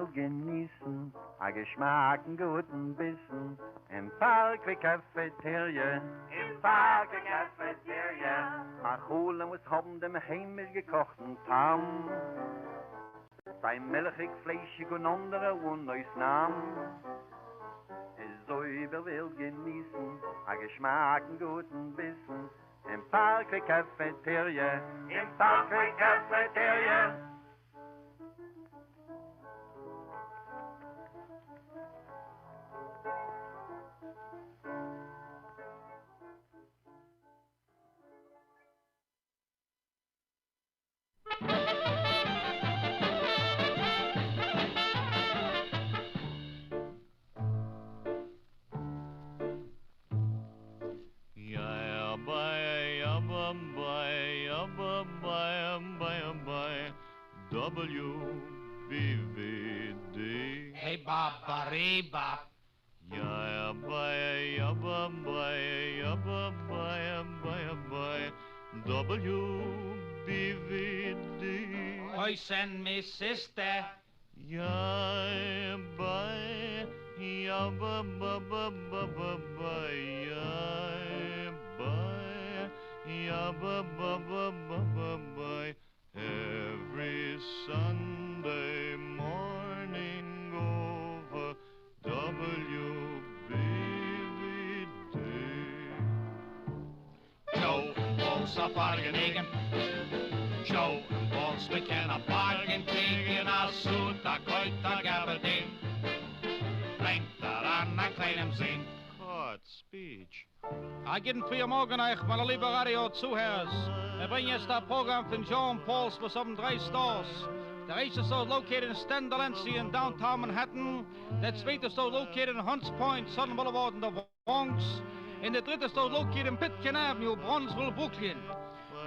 will genießen, a geschmacken guten Bissen, im Park wie Cafeteria, im Park wie Cafeteria. Ach, holen was haben dem heimisch gekochten Tam, sei milchig, fleischig und andere Wundeus Nahm. Es soll will genießen, a geschmacken guten Bissen, im Park wie Cafeteria, im Park wie Cafeteria. WBVD. Hey, Baba, Reba. WBVD. I send me sister. Every Sunday morning over WBVD. Joe and Paul's a bargain again. Joe and Paul's we can a bargain kriegen a suit a koit a gabardine. Bringt daran a kleinem Sinn. Caught speech. I get for you morgen euch, meine liebe Radio-Zuhörers. Wir bringen jetzt das Programm von Joe and Paul's was haben 3 Stores. Der erste store is located in Stendalency in downtown Manhattan. Der zweite store is located in Hunts Point, Southern Boulevard in the Bronx. And the dritte store is located in Pitkin Avenue, Bronzeville, Brooklyn.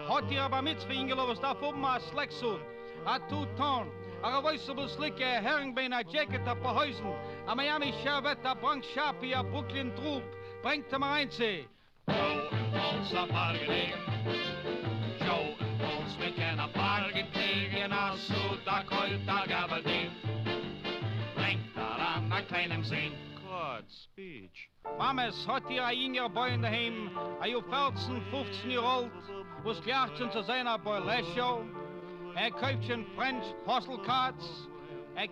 Hat hier aber mit für Ingelo, was da oben a Slacksuit, a Two-Tone, a reversible slick, a Herringbein, a Jacket, a Verhäusen, a Miami Chevette, a Bronx Sharpie, a Brooklyn Troop. Bringt er mal rein, sie. Joe and Paul's a bargain. Joe and Paul's we can a bargain kriegen a suit a koit a gabardine. Bringt daran a kleinem Sinn. Caught speech. Mames hat hier ein jünger Boy in daheim, a ju 14, 15 Jahre alt, was gleich schon zu seiner Boy-Show. Kauft schon French Postal Cards.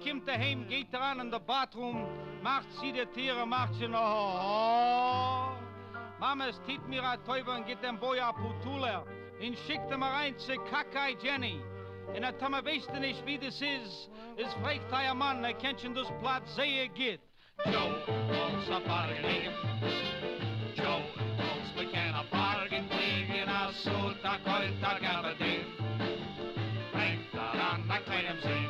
Kommt daheim, geht ran in der Bathroom, macht sie die Tiere, macht schon oh. Mames tiet mir a Teufel und geht dem Boy a Putuler und schickt ihm rein zu Kakai Jenny. Und er Tama weißt du nicht, wie das ist fragt ein Mann, kennt schon das Platz, sehr geht. Joe and Paul's a bargain. Joe and Paul's we can a bargain kriegen a suit a koit a gabardine. Bringt daran a kleinem Sinn.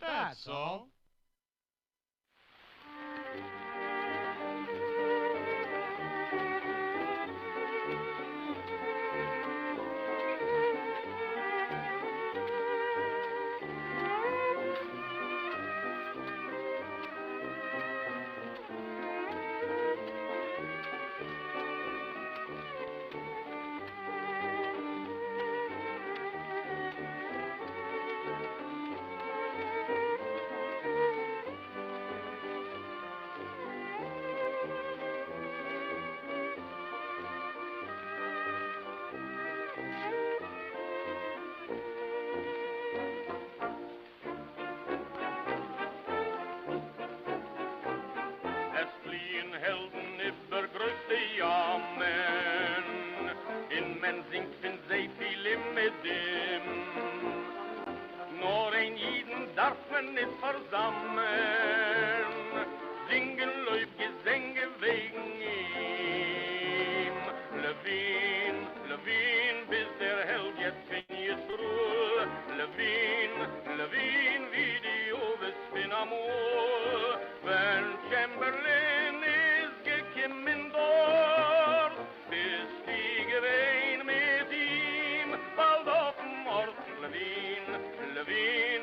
That's all. Es fliehen Helden über größte Jammen, in men singt fin sehr viel mit dem. Nur ein Jeden darf man nicht versammeln, singen Leub Gesänge wegen ihm. Levin, Levin, bis der Held jetzt fin Jesruel. Levin, Levin, wie die Oves fin Amor. Wenn Chamberlain ist gekommen dort, ist die gewähn mit ihm, bald auf dem Ort. Levin, Levin,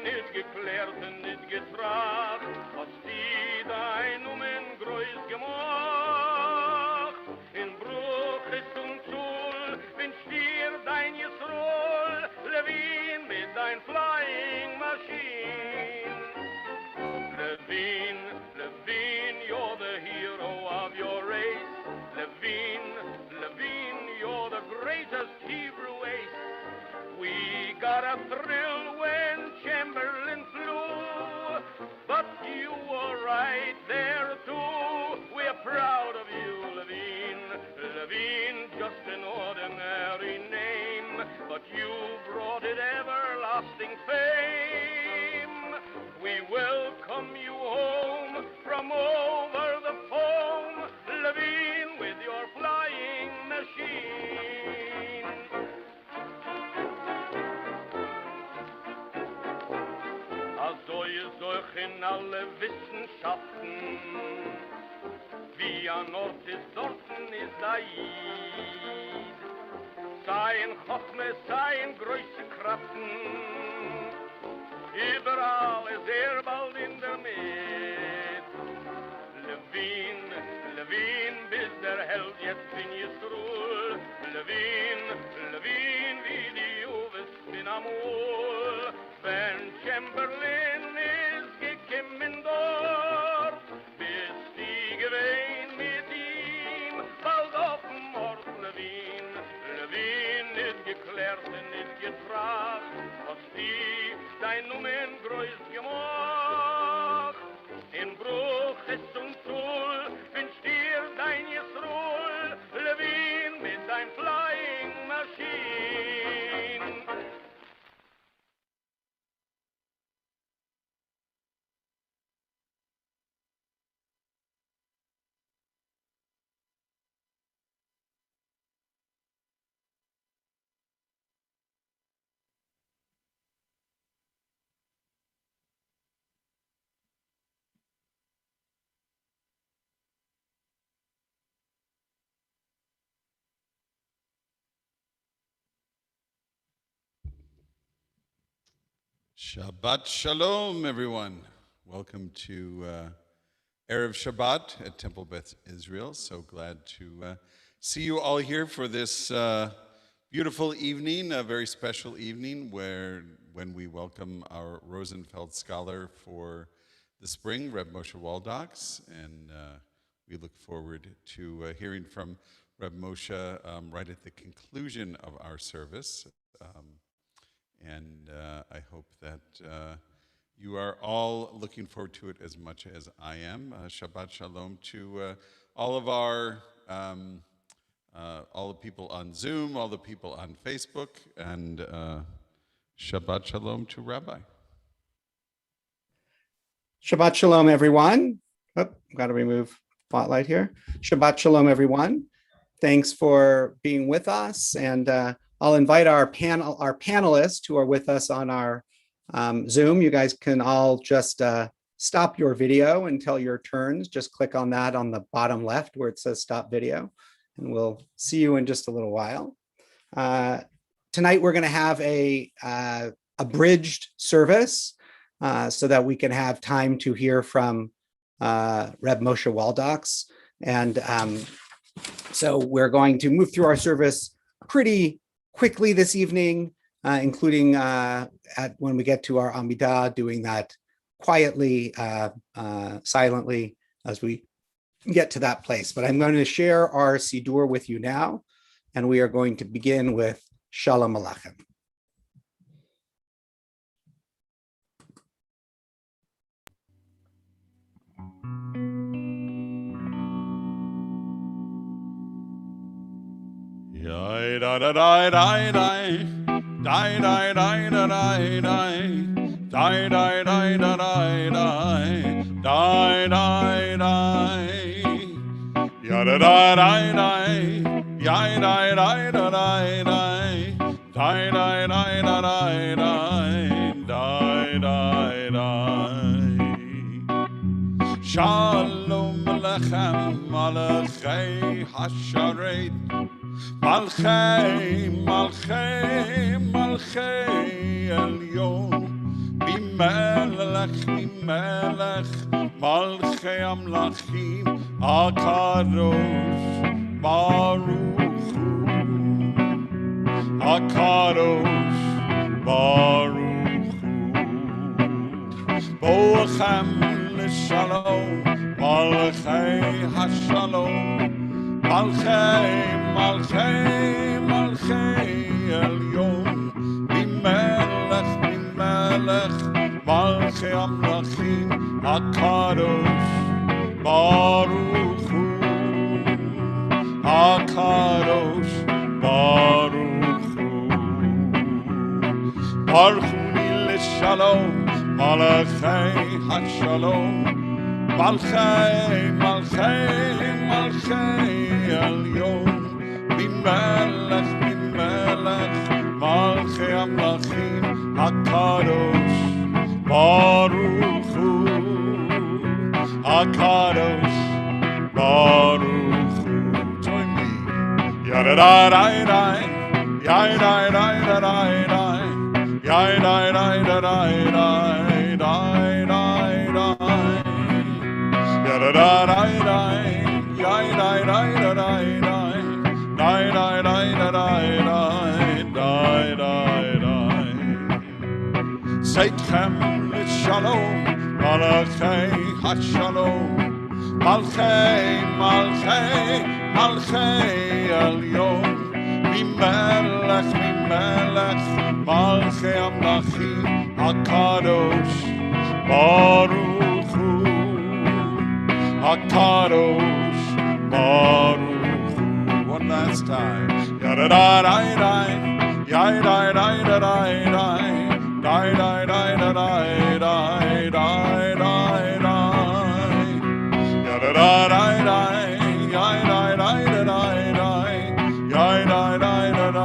in alle Wissenschaften. Wie an Ort ist dorten ist Aid. Sein Chochme, sein größte Kraften. Überall ist bald in der Mitte. Levin, Levin, bis der Held jetzt in Yisroel. Levin, Levin, wie die Uwes bin amul. Wenn Chamberlain ist gekommen dort, bis die gewähn mit ihm, bald auf dem Mord. Levin, Levin ist geklärt und ist getracht, was die dein Numen größt gemacht. In Bruch ist und Tool, wünscht dir dein Yisroel, Levin mit dein Flying Machine. Shabbat Shalom, everyone. Welcome to Erev Shabbat at Temple Beth Israel. So glad to see you all here for this beautiful evening, a very special evening when we welcome our Rosenfeld Scholar for the spring, Reb Moshe Waldox, and we look forward to hearing from Reb Moshe right at the conclusion of our service. And I hope that you are all looking forward to it as much as I am. Shabbat Shalom to all of our, all the people on Zoom, all the people on Facebook, and Shabbat Shalom to Rabbi. Shabbat Shalom, everyone. Oh, got to remove spotlight here. Shabbat Shalom, everyone. Thanks for being with us, and I'll invite our panelists who are with us on our Zoom. You guys can all just stop your video until your turns. Just click on that on the bottom left where it says stop video, and we'll see you in just a little while. Tonight we're going to have a abridged service so that we can have time to hear from Reb Moshe Waldox. And so we're going to move through our service pretty quickly this evening, including when we get to our Amidah, doing that quietly, silently as we get to that place. But I'm going to share our Sidur with you now, and we are going to begin with Shalom Aleichem. Die da da die die die die die die da die die die die die da die die die die die ya da da die die ya die die da die die die die die da die die die die Shalom Aleichem Malachei Hasharet Malchei, Malchei, Malchei Elyon Mimelech, Mimelech Malchei Amlachim HaKadosh Baruch Hu HaKadosh Baruch Hu Boachem L'Shalom Malchei HaShalom Malchei, Malchei, Malchei Elyon Mimelech, Mimelech Malchei Amlachim HaKadosh Baruch Hu HaKadosh Baruch Hu Baruch Hu L'Shalom Malchei HaShalom Malchei, Malchei, Malchei Elyon Mimelech, Mimelech Malchei Amlachim HaKadosh Baruch Hu HaKadosh Baruch Hu. Join me. Yadadadai, yadadadai, yadadadai, Seitchem l'shalom, malachei ha'shalom, malchei, malchei, malchei elyon, mimelech, mimelech, malchei amlachim, HaKadosh Baruch Hu, HaKadosh Baruch Hu. One last time. Yadadadai, yadadadai, die, die, die, die, die, die, die, die, die. Yada, da, die, die, die, die, die, die, die, die, die, die, die,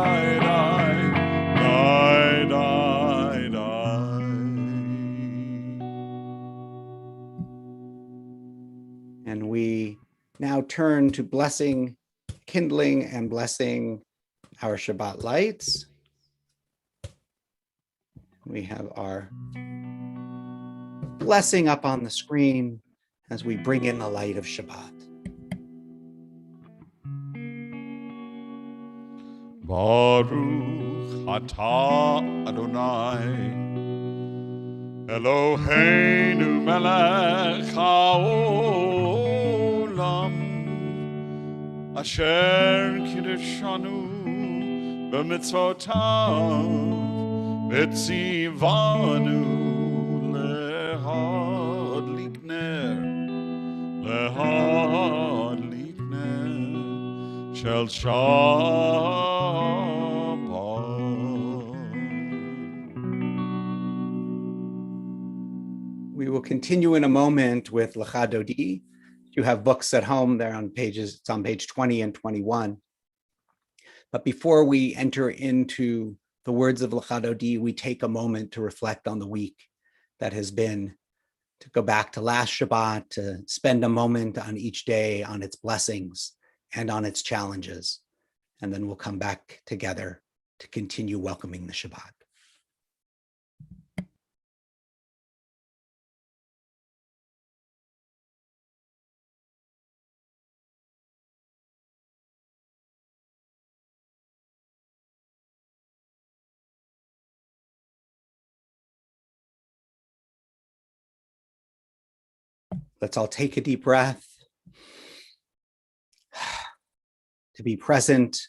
die, die, die. And we now turn to blessing, kindling, and blessing our Shabbat lights. We have our blessing up on the screen as we bring in the light of Shabbat. Baruch atah Adonai Eloheinu melech haolam asher kiddushanu b'mitzvotav Betzivanu lehadlik ner shel Shabbat. We will continue in a moment with Lecha Dodi. You have books at home. They're on pages. It's on page 20 and 21. But before we enter into the words of Lecha Dodi, we take a moment to reflect on the week that has been, to go back to last Shabbat, to spend a moment on each day on its blessings and on its challenges. And then we'll come back together to continue welcoming the Shabbat. Let's all take a deep breath. To be present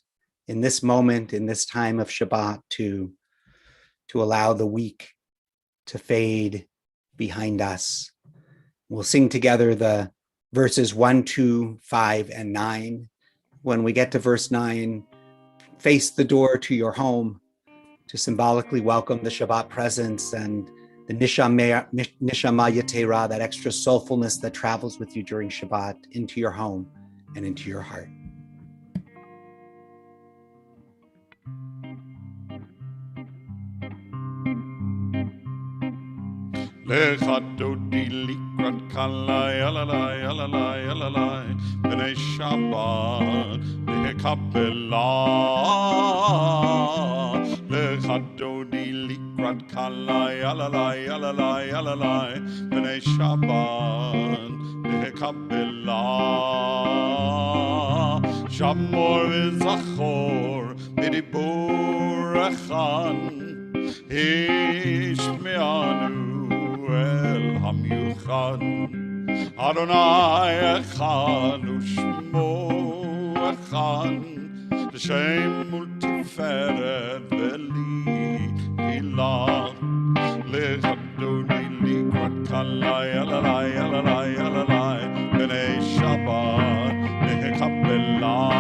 in this moment, in this time of Shabbat, to allow the week to fade behind us. We'll sing together the verses 1, 2, 5, and 9. When we get to verse 9, face the door to your home to symbolically welcome the Shabbat presence and the Nishama Yetera, that extra soulfulness that travels with you during Shabbat, into your home and into your heart. Lecha Dodi likrat kalai alalai alalai alalai b'nei Shabbat lehekabelah. Lecha Dodi likrat kalai alalai alalai alalai b'nei Shabbat lehekabelah. Shamor v'zachor b'dibur echan ishme'anu El Hamyuchad Adonai Echad Ushmo Echad L'Shem Multiferet Veli Ilah L'Chadoni Likrat Kalai Alalai Alalai Alalai B'nei Shabbat L'Chakabelah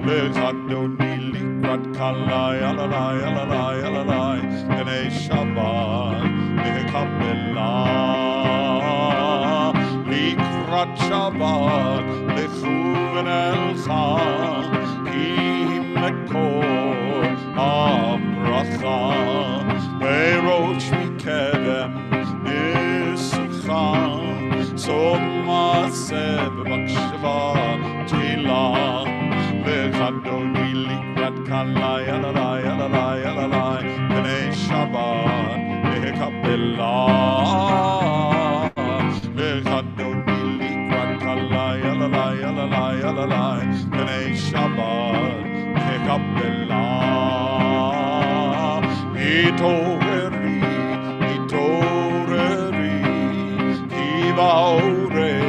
L'Chadoni Likrat Kalai Alalai Alalai Alalai B'nei Shabbat L'Chakabelah Likrat Shabbat L'Chuven Elcha Ki Mekor HaBracha Berosh Mikedem Nischa Lechadoni likrat kalai alalai alalai alalai B'nei Shabbat Mehekabelah Lechadoni likrat kalai alalai alalai alalai B'nei Shabbat Mehekabelah Itoreri Kiva Ored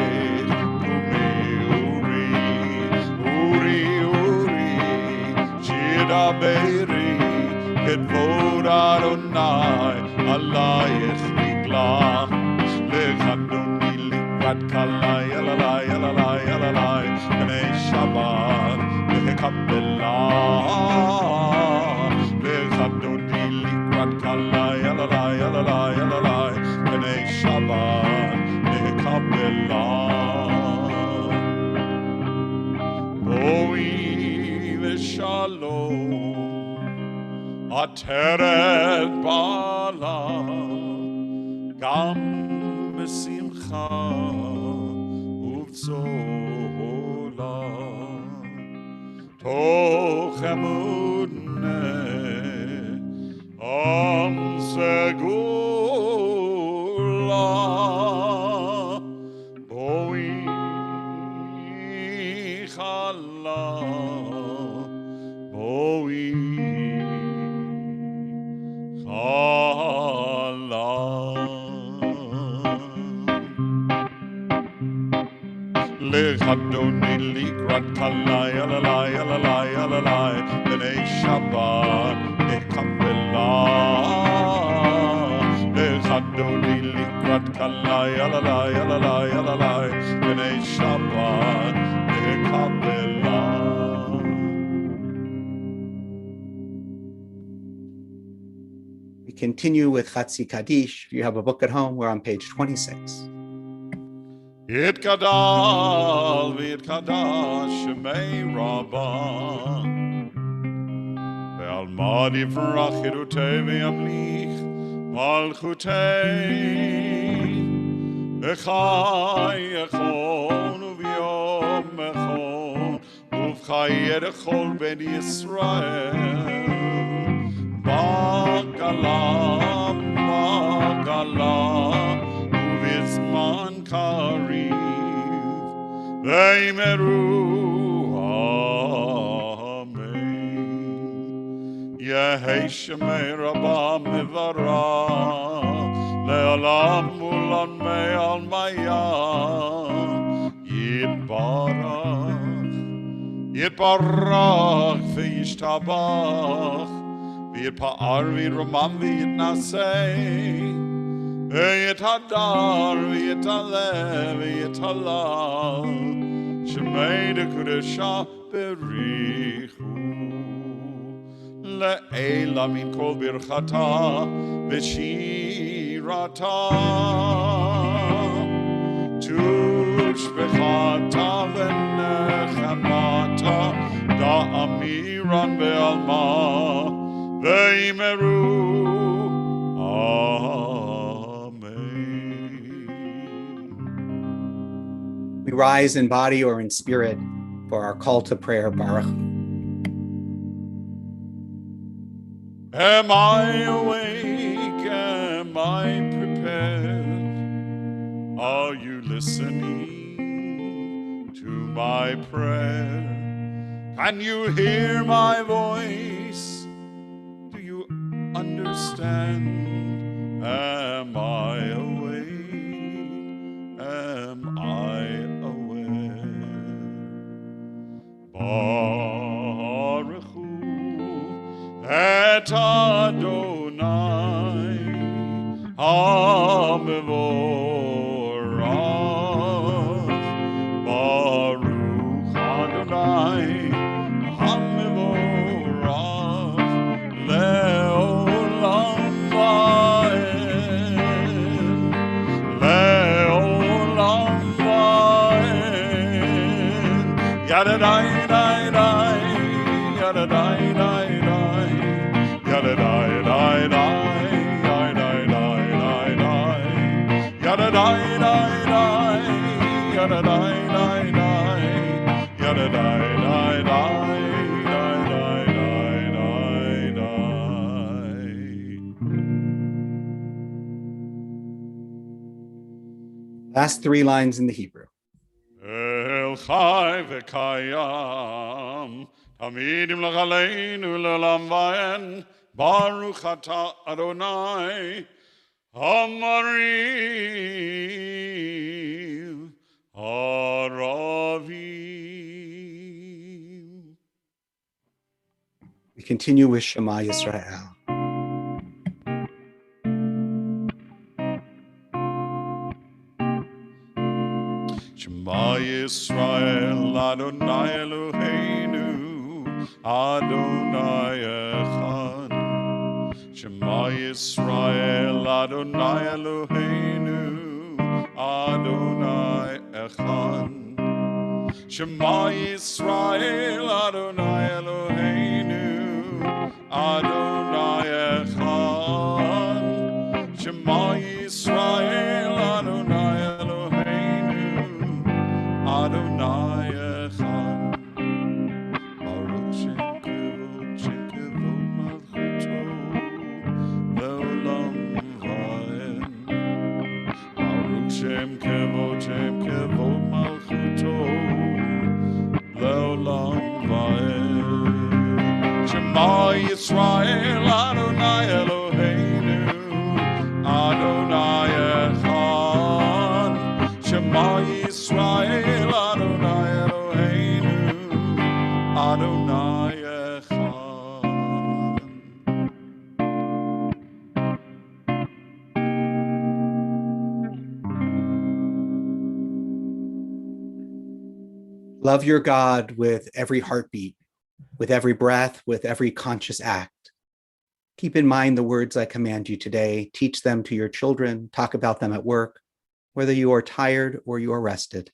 Beiri, Kedvod Adonai, Alayich Niglach, Lechadoni Likrat Kalai, Alalai, Alalai, Alalai, B'nei Shabbat, Mehekabelah, Lechadoni Likrat Kalai, Alalai, Alalai, Alalai, B'nei Shabbat, Mehekabelah. Boi Shalom, Ateret Bala, Gam Besimcha, Uvzola, Toch Emune, Am Segula, Boi Chala. Lechadoni likrat kalai alalai alalai alalai B'nei Shabbat Mehekabelah Lechadoni likrat kalai alalai alalai alalai B'nei Shabbat Mehekabelah. We continue with Chatzi Kaddish. If you have a book at home, we're on page 26. It Gadal, V'it Kadash, Shemei Rabbah. Ve'alma Divrach Chirutei V'yamlich Malchutei. V'chai Echon U'v'yom Echon U'v'chai Echol Ben Yisrael. Ba'gala, Ba'gala U'v'zman Kariv Ve'yimeru Amen. Yehei Shemei Rabbah Mevarah Le'olam Ulan Me'al Maya Yitbarach Ve'yishtabach V'yitpa'ar v'yiromam v'yitnasei V'yithadar v'yithaleh v'yithalal Shemei dekudesha berichu Le'ela min kol birchata v'shirata Tushbechata v'nechamata Da'amiran ve'alma Ve'imeru Amen. We rise in body or in spirit for our call to prayer, Baruch. Am I awake? Am I prepared? Are you listening to my prayer? Can you hear my voice? Do you understand? Am I awake? Am I aware? Baruch Hu et Adonai HaMevorach. Baruch Adonai HaMevorach Le'olam va'ed. Le'olam va'ed. Yadadai dai dai. Yadadai dai dai. Yadadai dai dai. Yada dai dai dai, yada dai dai dai, yada dai dai dai. Last three lines in the Hebrew. El chai v'kayam, tamidim l'chaleinu l'olam v'en, Baruch atah Adonai, Hamariv, Haravim. We continue with Shema Yisrael. Shema Yisrael, Adonai Eloheinu, Adonai Echad. Shema Yisrael, Adonai Eloheinu, Adonai Echad. Shema Yisrael, Adonai Eloheinu, Adonai Echad. Shema Yisrael, Adonai Eloheinu, Adonai Echad. Baruch Shem Kevod Malchuto Leolam Vaed. Baruch Shem Kevod Malchuto Leolam Vaed. Shema Yisrael, Adonai Eloheinu, Adonai Echad. Shema Yisrael, Adonai Eloheinu, Adonai Echad. Love your God with every heartbeat, with every breath, with every conscious act. Keep in mind the words I command you today. Teach them to your children. Talk about them at work, whether you are tired or you are rested.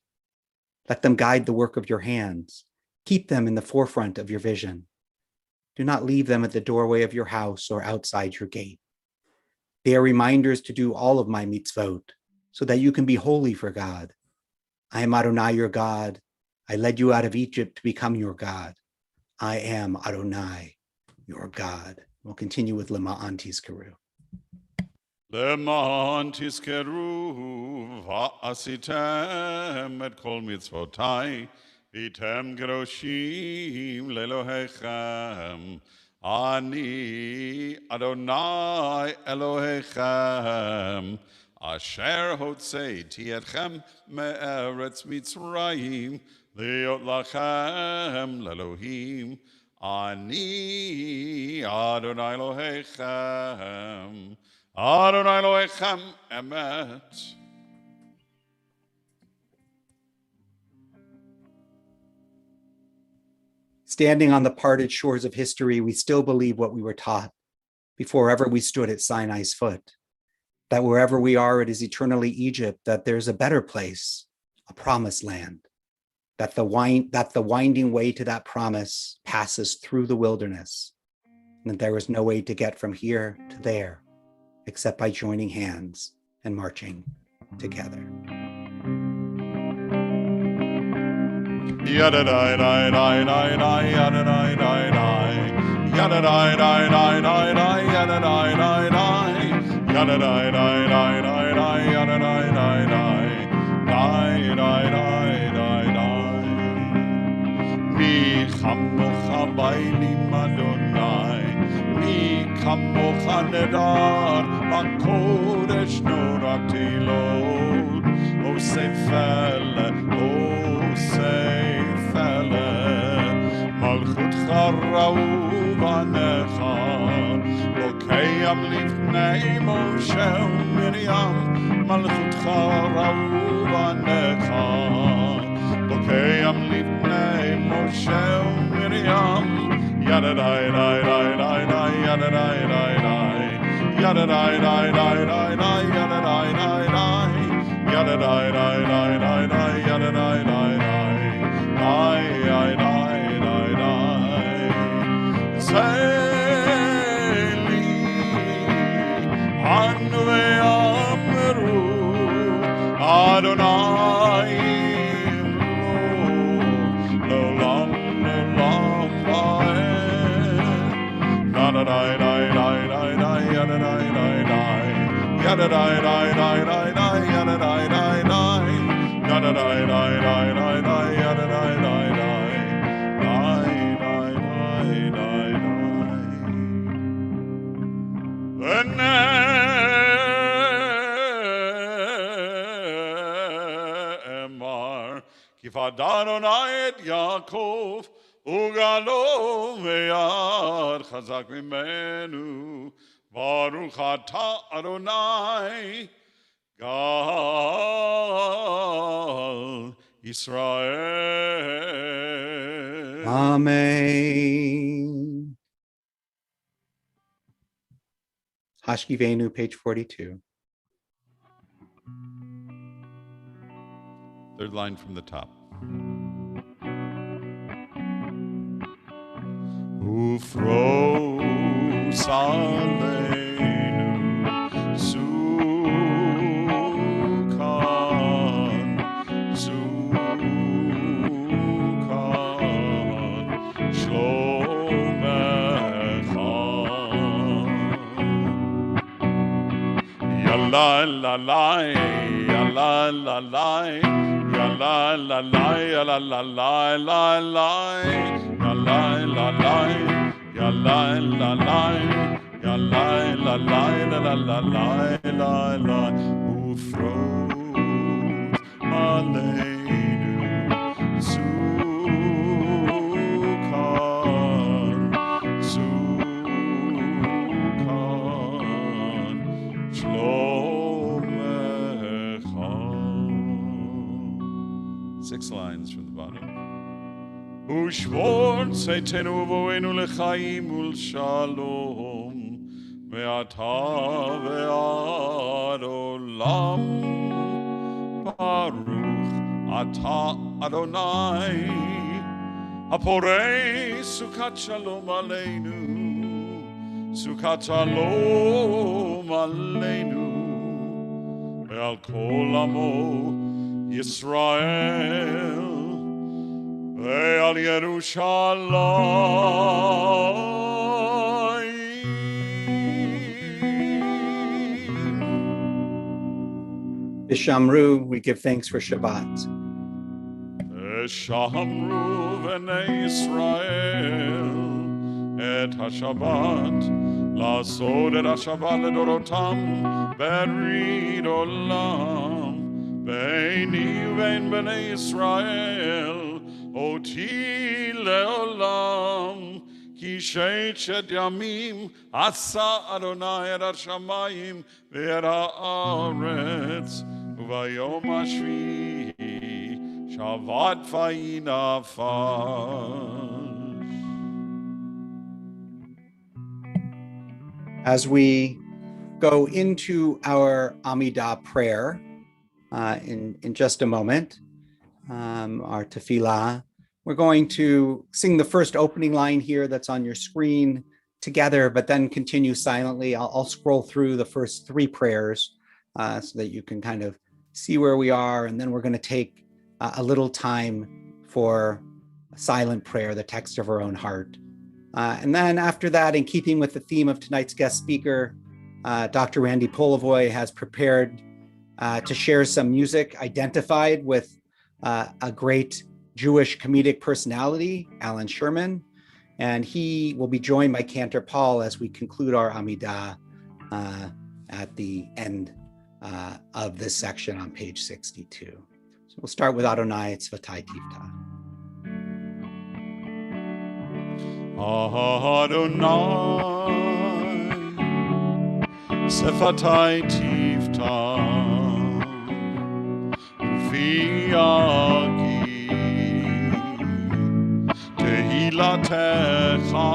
Let them guide the work of your hands. Keep them in the forefront of your vision. Do not leave them at the doorway of your house or outside your gate. They are reminders to do all of my mitzvot, so that you can be holy for God. I am Adonai, your God. I led you out of Egypt to become your God. I am Adonai, your God. We'll continue with Lema'an Tizkeru. Lema'an tizkeru va'asitem et kol mitzvotai v'item kedoshim le'Elohechem. Ani Adonai Elohechem asher hotzeiti etchem me'eretz Mitzrayim liot lachem le'Elohim. Ani Adonai Elohechem, Adonai Elohechem emet. Standing on the parted shores of history, we still believe what we were taught before ever we stood at Sinai's foot, that wherever we are, it is eternally Egypt, that there's a better place, a promised land, that the winding way to that promise passes through the wilderness, and that there is no way to get from here to there except by joining hands and marching together. Mi chamocha bailim Adonai, mi chamocha nedar, b'kodesh norati lod. O seifele, malchutcha ra'u v'necha, lo kayam lifnei Moshe u'Miriam, malchutcha ra'u v'necha. Okay, I'm leaving Moshe Miriam. Yada da da da da da yada da da da yada da da da da da yada da da da yada da da da da da yada da da da ay ay ay ay ay Seli Hanve Amru Adonai Yada Adonai et Yaakov, ugalo ve'ad chazak mimenu. Baruch atah Adonai, Gal Israel. Amen. Hashkivenu, page 42. Third line from the top. Ufros aleinu sukan, sukan, shlomecha. Yalla la la, yalla la la, yalla la la, yalla la la la la, yalla la la, yalla la la, yalla la la la la la la la. Ufros aleinu sukan, sukan, shlomecha. 6 lines from the bottom. Ushvor tzeitzenu uvoenu lechaim ulshalom ve'ata ve'ad olam. Baruch atah Adonai haporei sukat shalom aleinu, sukat shalom aleinu ve'al kol amo Yisrael ve'al Yerushalayim. Bishamru, we give thanks for Shabbat. Shamru v'nei Yisrael et HaShabbat, לעשות את השבת לדורותם ברית עולם, ביני ובין בני ישראל, אותי לעולם, כי ששת ימים עשה אדוני את השמיים ואת הארץ, וביום השביעי Shabbat vayinafash. As we go into our Amidah prayer in just a moment, our tefillah, we're going to sing the first opening line here that's on your screen together, but then continue silently. I'll scroll through the first 3 prayers so that you can kind of see where we are, and then we're going to take a little time for a silent prayer, the text of our own heart. And then after that, in keeping with the theme of tonight's guest speaker, Dr. Randy Polivoy has prepared to share some music identified with a great Jewish comedic personality, Alan Sherman. And he will be joined by Cantor Paul as we conclude our Amidah at the end of this section on page 62. So we'll start with Adonai Tzvatai Tifta. Adonai Tzvatai Tifta V'yagi Tehilatecha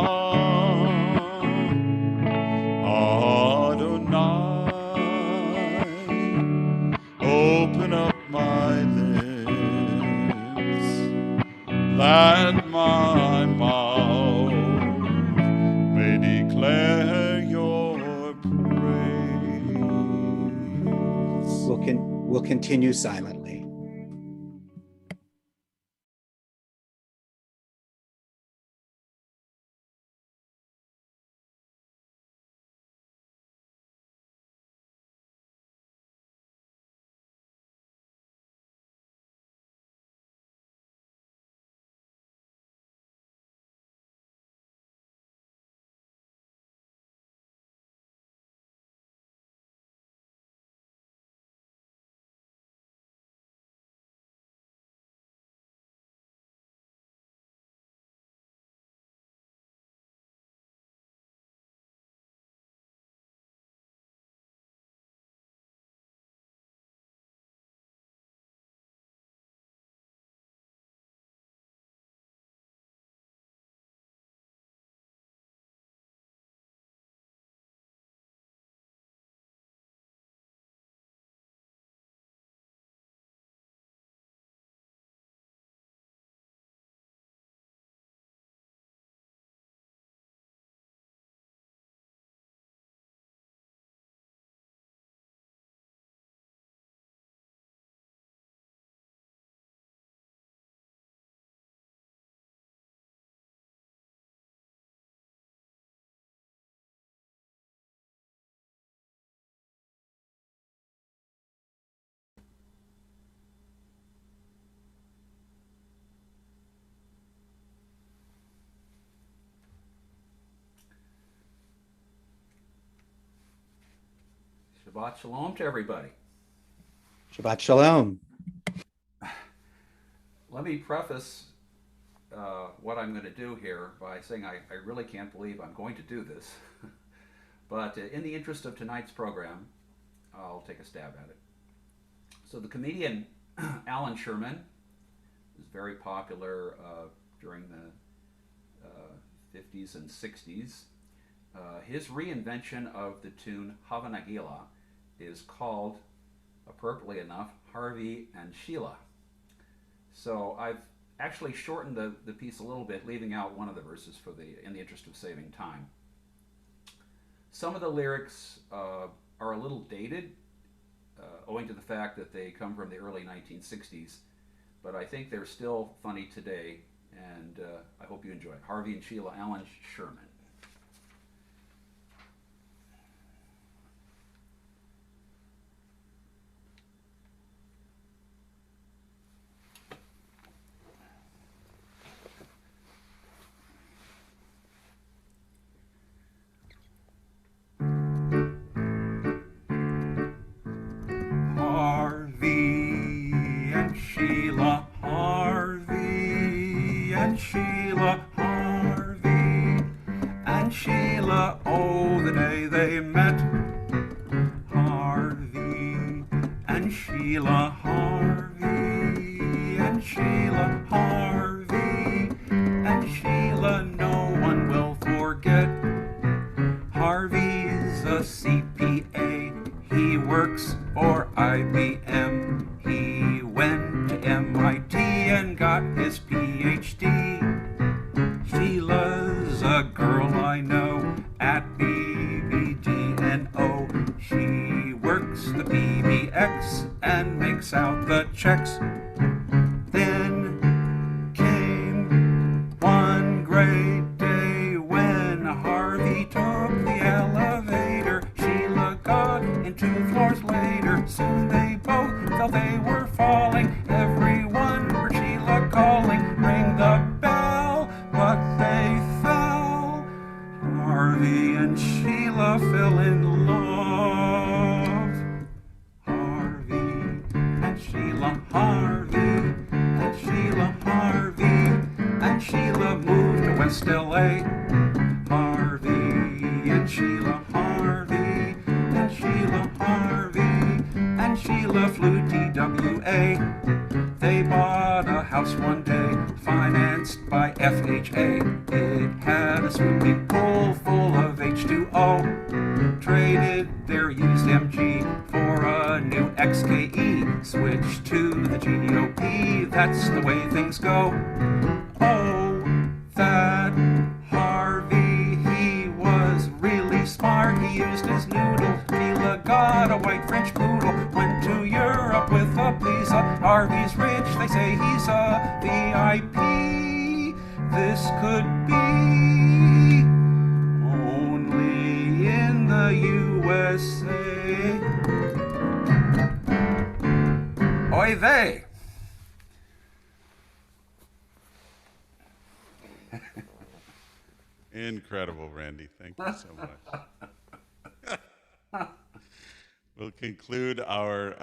Adonai, open up my lips, that my mouth may declare your praise. We'll continue silently. Shabbat Shalom to everybody. Shabbat Shalom. Let me preface what I'm going to do here by saying I really can't believe I'm going to do this. But in the interest of tonight's program, I'll take a stab at it. So the comedian Alan Sherman was very popular during the 50s and 60s. His reinvention of the tune Hava Nagila is called, appropriately enough, Harvey and Sheila. So I've actually shortened the piece a little bit, leaving out one of the verses in the interest of saving time. Some of the lyrics are a little dated, owing to the fact that they come from the early 1960s, but I think they're still funny today, and I hope you enjoy it. Harvey and Sheila, Alan Sherman. Sheila, Harvey and Sheila, Harvey and Sheila, oh, the day they met. Harvey and Sheila, Harvey and Sheila, Harvey and Sheila, no one will forget. Harvey's a CPA, he works for IBM. He went to MIT and got his PhD. Sheila's a girl I know at BBDNO. She works the PBX and makes out the checks. Then came one great day when Harvey took the elevator. Sheila got in 2 floors later. Soon they both felt they were falling. Everyone heard Sheila calling, ring the bell, but they fell. Harvey and Sheila fell in love. Harvey and Sheila, Harvey and Sheila, Harvey and Sheila moved to West LA. Harvey and Sheila, Harvey and Sheila, Harvey and Sheila flew TWA. They bought a house one day, financed by FHA. It had a swimming pool full of H2O. Traded their used MG for a new XKE. Switched to the GOP, that's the way things go. Oh, that Harvey, he was really smart. He used his noodle. Sheila got a white French poodle. Went to Europe with a visa. Harvey's rich, they say he's a VIP. This could be only in the USA. Oy vey! Incredible, Randy. Thank you so much. We'll conclude our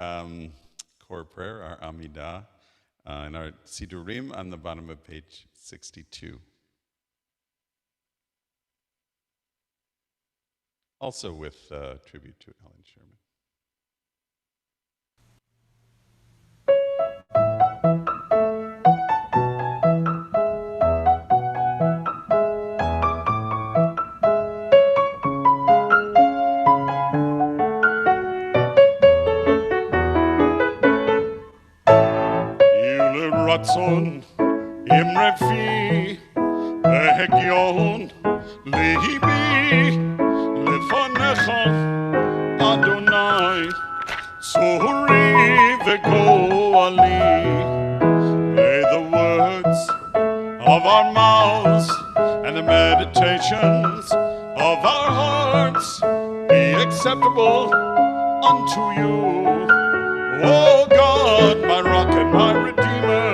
core prayer, our Amidah, and our Sidurim on the bottom of page 62. Also with tribute to Alan Sherman. רצון עם רפי והגיון ליבי לפניך אדוני צורי וגואלי. May the words of our mouths and the meditations of our hearts be acceptable unto you, O God, my rock and my redeemer.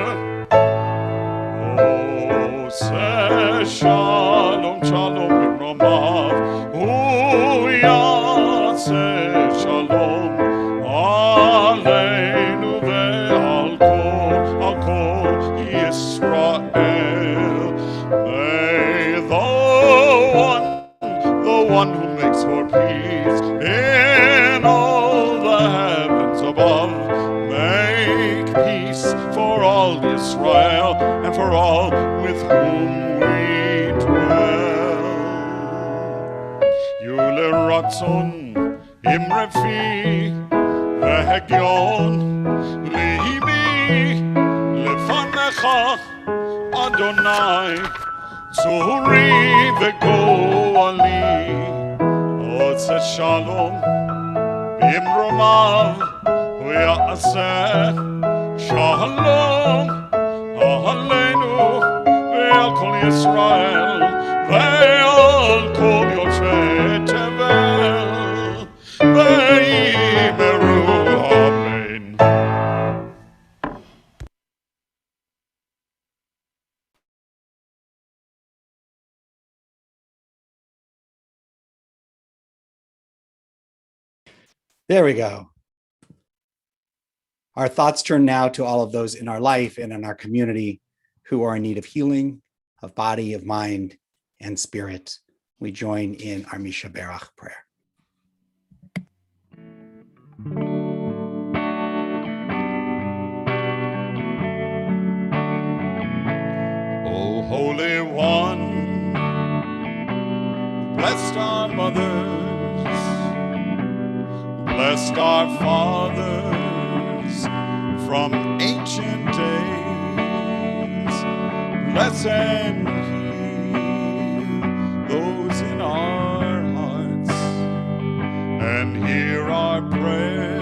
Oh, say shalom, shalom, Ramav. Oh, yeah, say shalom. רצון עם רפי והגיון ליבי לפניך אדוני צורי וגואלי רוצה שלום במרומיו הוא יעשה שלום עלינו ועל כל ישראל ועל כל יושבי תבל ויאמרו אמן. There we go. Our thoughts turn now to all of those in our life and in our community who are in need of healing, of body, of mind, and spirit. We join in our Misha Berach prayer. O Holy One, blessed our mothers, blessed our fathers from ancient days, bless and heal those in our hearts, and hear our prayer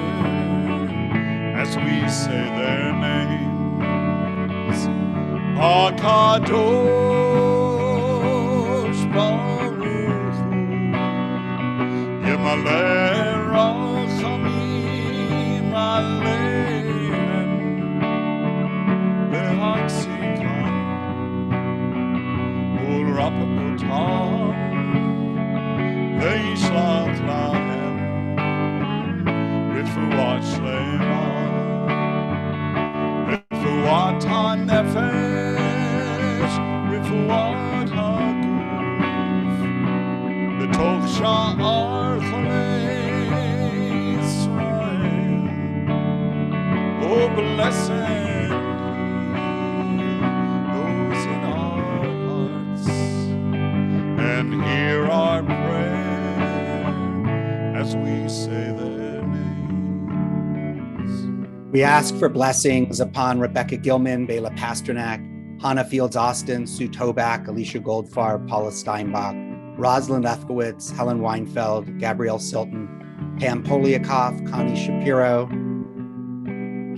as we say their names. HaKadosh Baruch Hu, Yemaleh Rachamim Aleichem, Lehatzikam, Ulrapa'otam, Veishlach Lahem, Refuat Shlema, Refuat HaNefesh, Refuat HaGuf, B'toch Sha'ar Cholei Yisrael. Oh, blessed those in our hearts, and hear our prayer as we say their names. We ask for blessings upon Rebecca Gilman, Bela Pasternak, Hannah Fields Austin, Sue Toback, Alicia Goldfarb, Paula Steinbach, Rosalind Efkowitz, Helen Weinfeld, Gabrielle Silton, Pam Poliakoff, Connie Shapiro,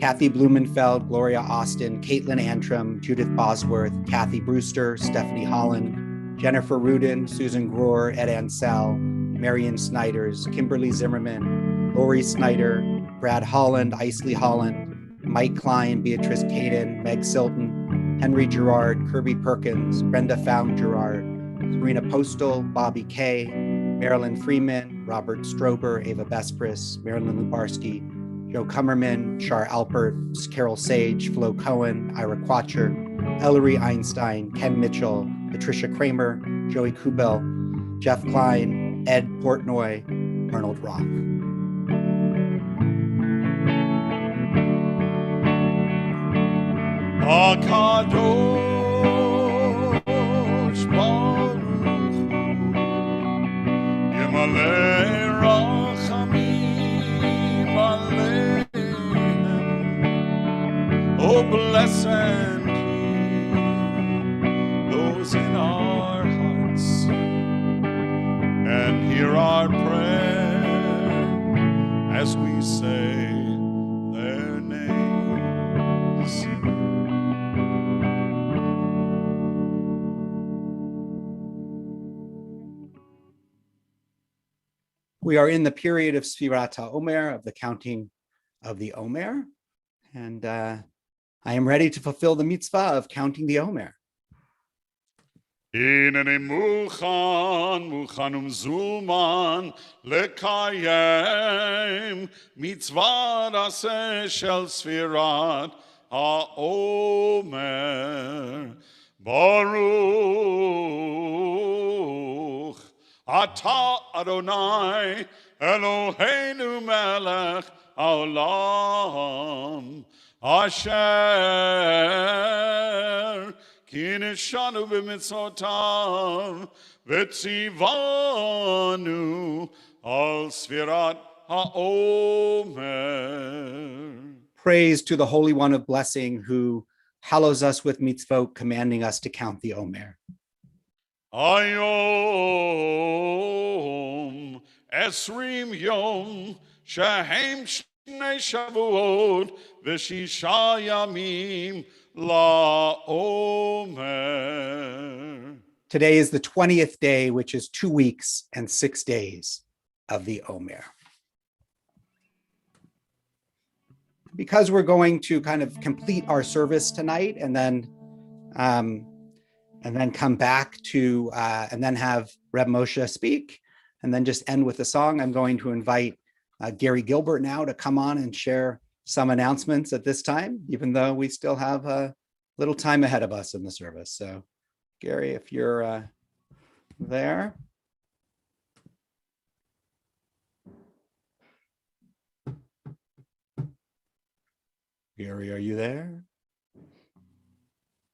Kathy Blumenfeld, Gloria Austin, Caitlin Antrim, Judith Bosworth, Kathy Brewster, Stephanie Holland, Jennifer Rudin, Susan Grohr, Ed Ansell, Marion Snyders, Kimberly Zimmerman, Lori Snyder, Brad Holland, Isley Holland, Mike Klein, Beatrice Caden, Meg Silton, Henry Gerard, Kirby Perkins, Brenda Found Gerard, Serena Postal, Bobby Kay, Marilyn Freeman, Robert Strober, Ava Bespris, Marilyn Lubarsky, Joe Kummerman, Char Alpert, Carol Sage, Flo Cohen, Ira Quatcher, Ellery Einstein, Ken Mitchell, Patricia Kramer, Joey Kubel, Jeff Klein, Ed Portnoy, Arnold Roth. HaKadosh Baruch Hu, Yemaleh Rachamim Aleichem. Oh, bless and heal those in our hearts, and hear our prayer as we say their names. We are in the period of Sfirat HaOmer, of the counting of the Omer, and I am ready to fulfill the mitzvah of counting the Omer. Hineni mukhan umzuman lekayem mitzvah aseh shel Sfirat HaOmer. Baruch Ata Adonai Eloheinu melech haolam asher ki nishanu b'mitzvotav v'tzivanu al sfirat ha'omer. Praise to the Holy One of Blessing who hallows us with mitzvot, commanding us to count the Omer. Ayom esrim yom shehem shnei shavuot v'shisha yamim la'omer. Today is the 20th day, which is 2 weeks and 6 days of the Omer. Because we're going to kind of complete our service tonight and then come back to and then have Reb Moshe speak and then just end with a song, I'm going to invite Gary Gilbert now to come on and share some announcements at this time, even though we still have a little time ahead of us in the service. So Gary, if you're there. Gary, are you there?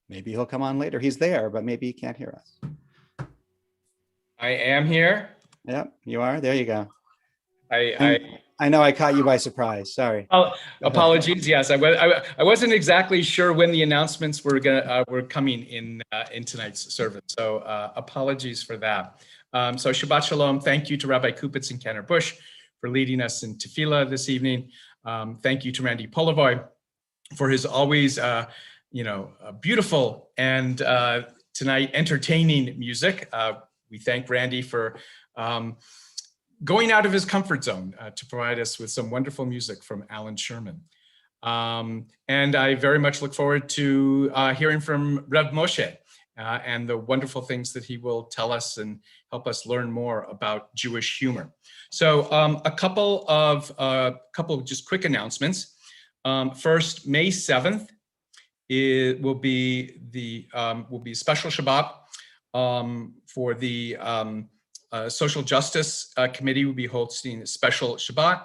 Maybe he'll come on later. He's there, but maybe he can't hear us. I am here. Yep, you are. There you go. I know I caught you by surprise. Sorry. Oh, apologies. Yes, I wasn't exactly sure when the announcements were coming in tonight's service. So apologies for that. So Shabbat Shalom. Thank you to Rabbi Kupitz and Kenner Bush for leading us in Tefillah this evening. Thank you to Randy Polivoy for his always beautiful and tonight entertaining music. We thank Randy for going out of his comfort zone to provide us with some wonderful music from Alan Sherman. And I very much look forward to hearing from Reb Moshe and the wonderful things that he will tell us and help us learn more about Jewish humor. So a couple of just quick announcements. First, May 7th will be a special Shabbat for the Social Justice Committee. Will be hosting a special Shabbat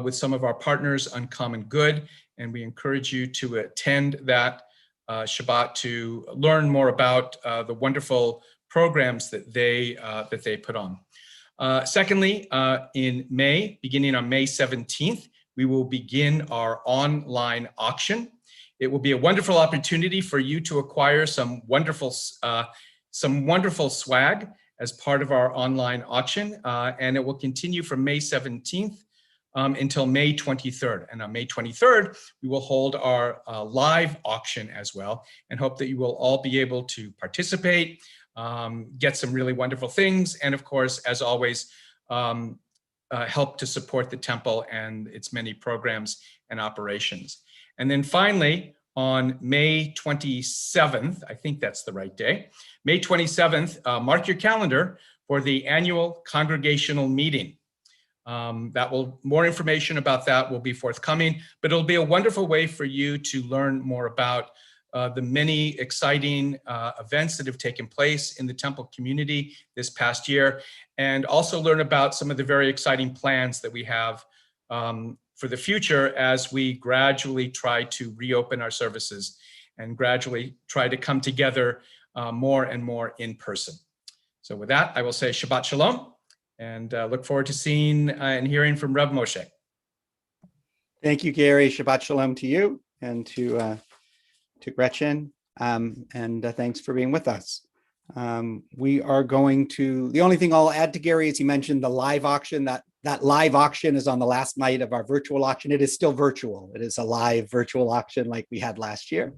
with some of our partners, Uncommon Good, and we encourage you to attend that Shabbat to learn more about the wonderful programs that they put on. Secondly, in May, beginning on May 17th, we will begin our online auction. It will be a wonderful opportunity for you to acquire some wonderful swag as part of our online auction, and it will continue from May 17th until May 23rd. And on May 23rd, we will hold our live auction as well, and hope that you will all be able to participate, get some really wonderful things, and of course, as always, help to support the temple and its many programs and operations. And then finally, on May 27th, I think that's the right day, May 27th, mark your calendar for the annual congregational meeting. More information about that will be forthcoming, but it'll be a wonderful way for you to learn more about the many exciting events that have taken place in the temple community this past year, and also learn about some of the very exciting plans that we have for the future as we gradually try to reopen our services and gradually try to come together more and more in person. So with that, I will say Shabbat Shalom and look forward to seeing and hearing from Reb Moshe. Thank you, Gary. Shabbat Shalom to you and to Gretchen, and thanks for being with us. We are going to, the only thing I'll add to Gary is he mentioned the live auction. That live auction is on the last night of our virtual auction. It is still virtual. It is a live virtual auction like we had last year,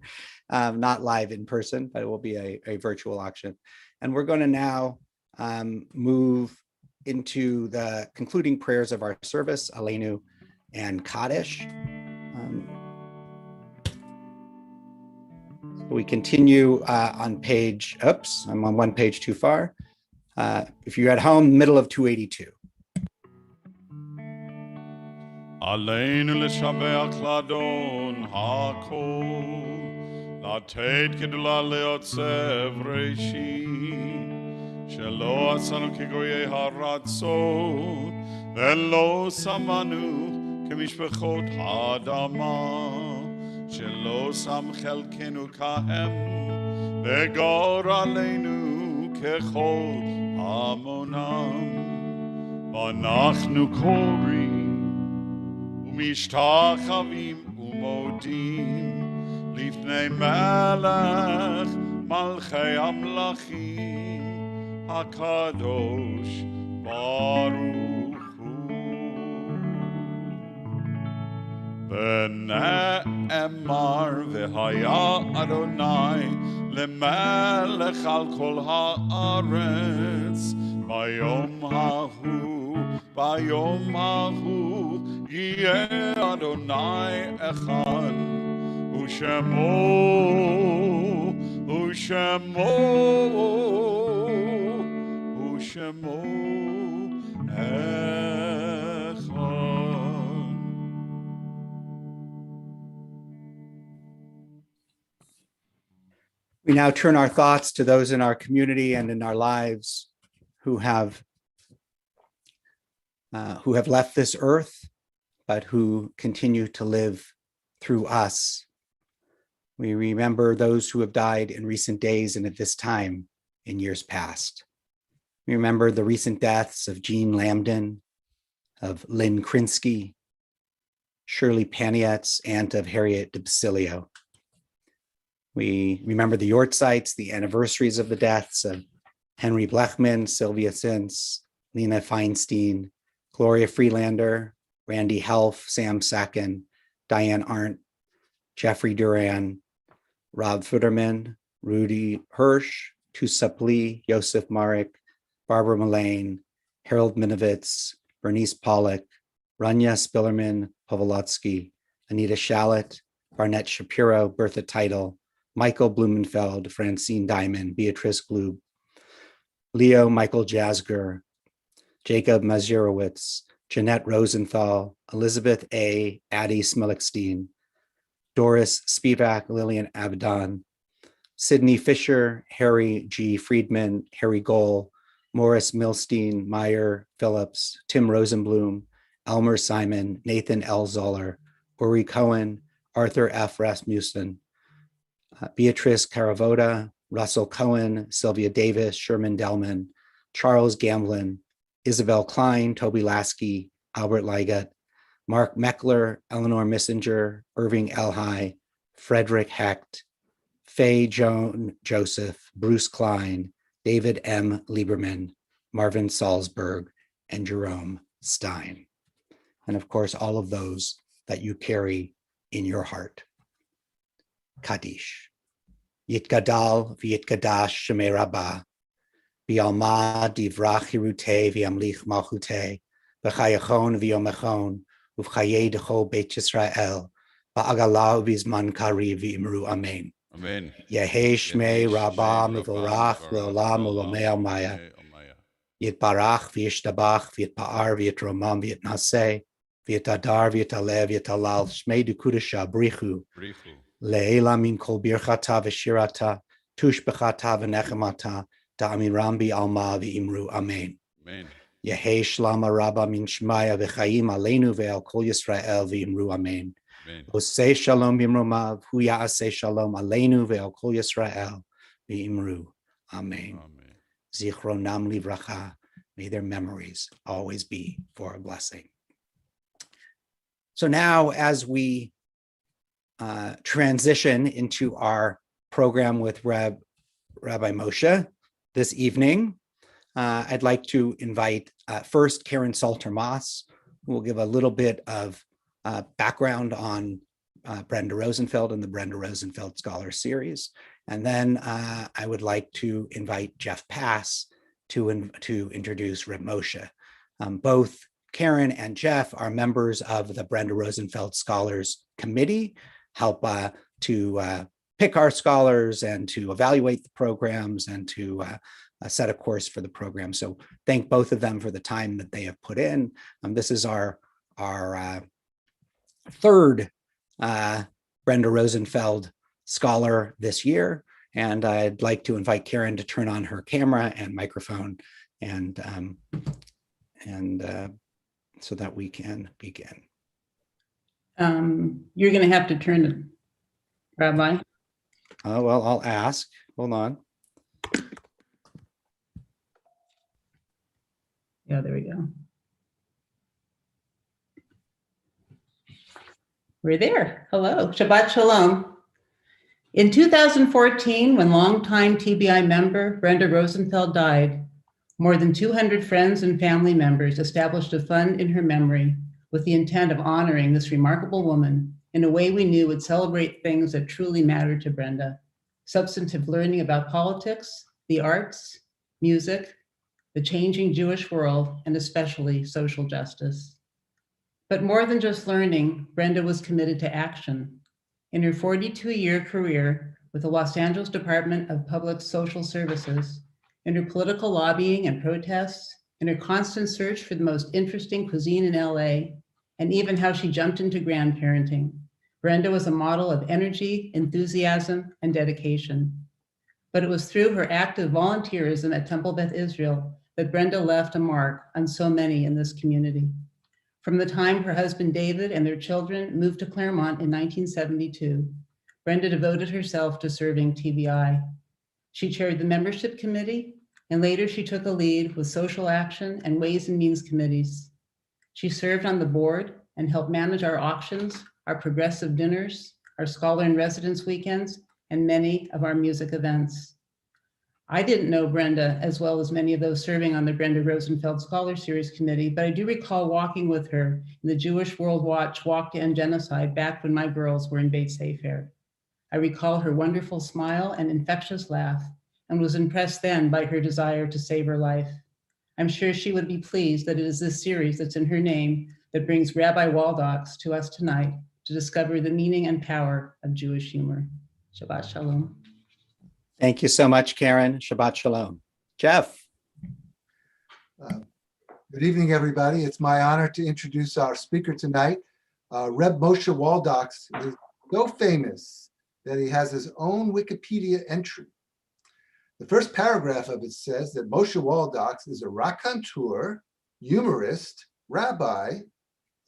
not live in person, but it will be a virtual auction. And we're going to now move into the concluding prayers of our service, Aleinu and Kaddish. We continue on page, oops, I'm on one page too far. If you're at home, middle of 282. Aleinu l'shabeach l'adon hakol, לתת גדולה לעוצב ראשית, שלא עשינו כגויי הרצון, ולא שמנו כמשפחות האדמה, שלא שם חלקנו כהם, וגור עלינו ככל המונם. ואנחנו קוראים ומשתחווים ומודים לפני מלך מלכי המלכים הקדוש ברוך הוא. ונאמר והיה אדוני למלך על כל הארץ ביום ההוא יהיה אדוני אחד ושמו אחד. We now turn our thoughts to those in our community and in our lives who have left this earth, but who continue to live through us. We remember those who have died in recent days and at this time in years past. We remember the recent deaths of Jean Lambden, of Lynn Krinsky, Shirley Paniet's aunt of Harriet de Basilio. We remember the Yortzites, the anniversaries of the deaths of Henry Blechman, Sylvia Sins, Lena Feinstein, Gloria Freelander, Randy Helf, Sam Sacken, Diane Arndt, Jeffrey Duran, Rob Futterman, Rudy Hirsch, Tusa Pli, Yosef Marek, Barbara Mullane, Harold Minovitz, Bernice Pollock, Rania Spillerman, Povolotsky, Anita Shalit, Barnett Shapiro, Bertha Teitel, Michael Blumenfeld, Francine Diamond, Beatrice Glub, Leo Michael Jasger, Jacob Mazurowitz, Jeanette Rosenthal, Elizabeth A. Addie Smilikstein, Doris Spivak, Lillian Avedon, Sydney Fisher, Harry G. Friedman, Harry Gohl, Morris Milstein, Meyer Phillips, Tim Rosenblum, Elmer Simon, Nathan L. Zoller, Uri Cohen, Arthur F. Rasmussen, Beatrice Caravoda, Russell Cohen, Sylvia Davis, Sherman Delman, Charles Gamblin, Isabel Klein, Toby Lasky, Albert Liget, Mark Meckler, Eleanor Missinger, Irving Elhai, Frederick Hecht, Faye Joan Joseph, Bruce Klein, David M. Lieberman, Marvin Salzberg, and Jerome Stein. And of course, all of those that you carry in your heart. Kaddish. Yitgadal v'yitgadash shemei rabbah, v'yalma divrach hirutei v'yamlich malchutei, v'chayachon v'yomechon, uv'chayei decho beit Yisrael, v'agalah v'izman kari v'imru amen. Amen. Yehei shmei rabbah mivorach v'olam u'lomei almaya. Yitbarach v'yishtabach v'yitpa'ar v'yitromam v'yitnaseh, v'yitadar v'yitaleh v'yitalal shmei dukudasha brichu. Le'ela min kol birchata v'shirata, tushbechata v'nechemata, da'amiram bi'alma v'imru amen. Amen. Yehei shlama rabba min shmaya v'chaim aleinu ve'al kol Yisrael v'imru amen. Osei shalom b'imromav, hu ya'aseh shalom aleinu ve'al kol Yisrael v'imru amen. Zichronam livracha, may their memories always be for a blessing. So now as we transition into our program with Rabbi Moshe this evening, I'd like to invite first Karen Salter-Moss, who will give a little bit of background on Brenda Rosenfeld and the Brenda Rosenfeld Scholar Series. And then I would like to invite Jeff Pass to introduce Reb Moshe. Both Karen and Jeff are members of the Brenda Rosenfeld Scholars Committee, help to pick our scholars and to evaluate the programs and to set a course for the program. So thank both of them for the time that they have put in. This is our third Brenda Rosenfeld Scholar this year. And I'd like to invite Karen to turn on her camera and microphone and so that we can begin. You're going to have to turn to Rabbi. Oh, well, I'll ask. Hold on. Yeah, there we go. We're there. Hello. Shabbat Shalom. In 2014, when longtime TBI member Brenda Rosenfeld died, more than 200 friends and family members established a fund in her memory with the intent of honoring this remarkable woman in a way we knew would celebrate things that truly mattered to Brenda: substantive learning about politics, the arts, music, the changing Jewish world, and especially social justice. But more than just learning, Brenda was committed to action. In her 42-year career with the Los Angeles Department of Public Social Services, in her political lobbying and protests, in her constant search for the most interesting cuisine in LA, and even how she jumped into grandparenting, Brenda was a model of energy, enthusiasm, and dedication. But it was through her active volunteerism at Temple Beth Israel that Brenda left a mark on so many in this community. From the time her husband David and their children moved to Claremont in 1972, Brenda devoted herself to serving TBI. She chaired the membership committee, and later she took a lead with social action and ways and means committees. She served on the board and helped manage our auctions, our progressive dinners, our scholar in residence weekends, and many of our music events. I didn't know Brenda as well as many of those serving on the Brenda Rosenfeld Scholar Series Committee, but I do recall walking with her in the Jewish World Watch Walk to End Genocide back when my girls were in Beit Sefer. I recall her wonderful smile and infectious laugh, and was impressed then by her desire to save her life. I'm sure she would be pleased that it is this series that's in her name that brings Rabbi Waldox to us tonight to discover the meaning and power of Jewish humor. Shabbat Shalom. Thank you so much, Karen. Shabbat Shalom. Jeff. Good evening, everybody. It's my honor to introduce our speaker tonight. Reb Moshe Waldox is so famous that he has his own Wikipedia entry. The first paragraph of it says that Moshe Waldox is a raconteur, humorist, rabbi,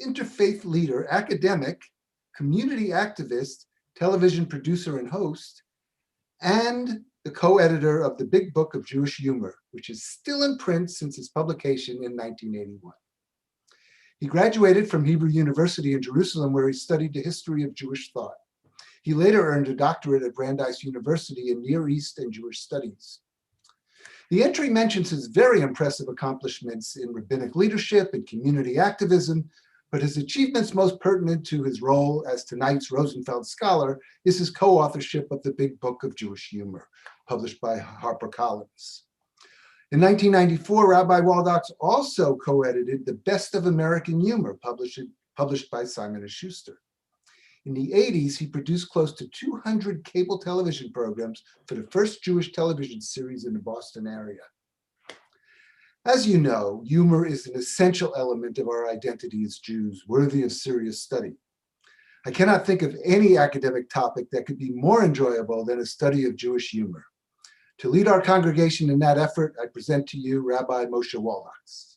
interfaith leader, academic, community activist, television producer and host, and the co-editor of the Big Book of Jewish Humor, which is still in print since its publication in 1981. He graduated from Hebrew University in Jerusalem, where he studied the history of Jewish thought. He later earned a doctorate at Brandeis University in Near East and Jewish Studies. The entry mentions his very impressive accomplishments in rabbinic leadership and community activism, but his achievements most pertinent to his role as tonight's Rosenfeld Scholar is his co-authorship of the Big Book of Jewish Humor, published by HarperCollins. In 1994, Rabbi Waldox also co-edited The Best of American Humor, published by Simon & Schuster. In the 80s, he produced close to 200 cable television programs for the first Jewish television series in the Boston area. As you know, humor is an essential element of our identity as Jews, worthy of serious study. I cannot think of any academic topic that could be more enjoyable than a study of Jewish humor. To lead our congregation in that effort, I present to you Rabbi Moshe Waldox.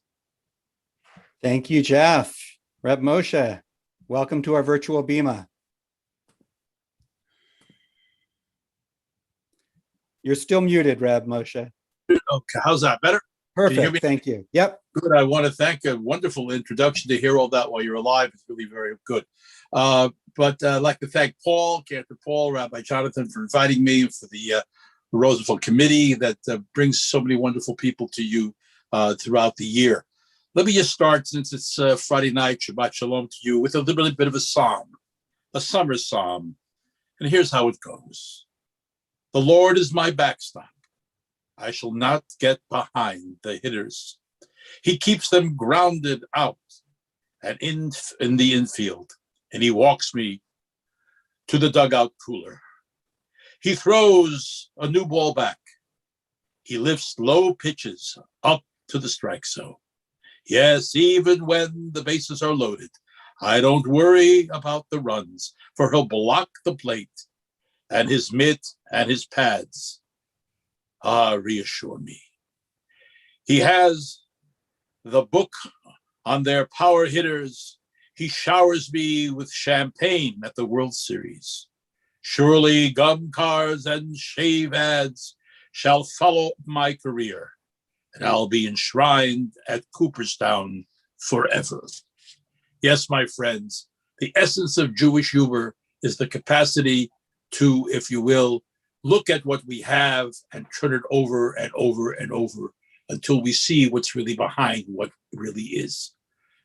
Thank you, Jeff. Reb Moshe, welcome to our virtual Bima. You're still muted, Reb Moshe. Okay, how's that? Better? Perfect, thank you. Yep. Good, I want to thank a wonderful introduction to hear all that while you're alive. It's really very good. But I'd like to thank Paul, Cantor Paul, Rabbi Jonathan for inviting me, for the Rosenfeld Committee that brings so many wonderful people to you throughout the year. Let me just start, since it's Friday night, Shabbat Shalom to you, with a little bit of a psalm, a summer psalm. And here's how it goes. The Lord is my backstop. I shall not get behind the hitters. He keeps them grounded out and in the infield, and he walks me to the dugout cooler. He throws a new ball back. He lifts low pitches up to the strike zone. Yes, even when the bases are loaded, I don't worry about the runs, for he'll block the plate, and his mitt and his pads reassure me. He has the book on their power hitters. He showers me with champagne at the World Series. Surely gum cars and shave ads shall follow my career, and I'll be enshrined at Cooperstown forever. Yes, my friends, The essence of Jewish humor is the capacity to, if you will, look at what we have and turn it over and over and over until we see what's really behind what really is.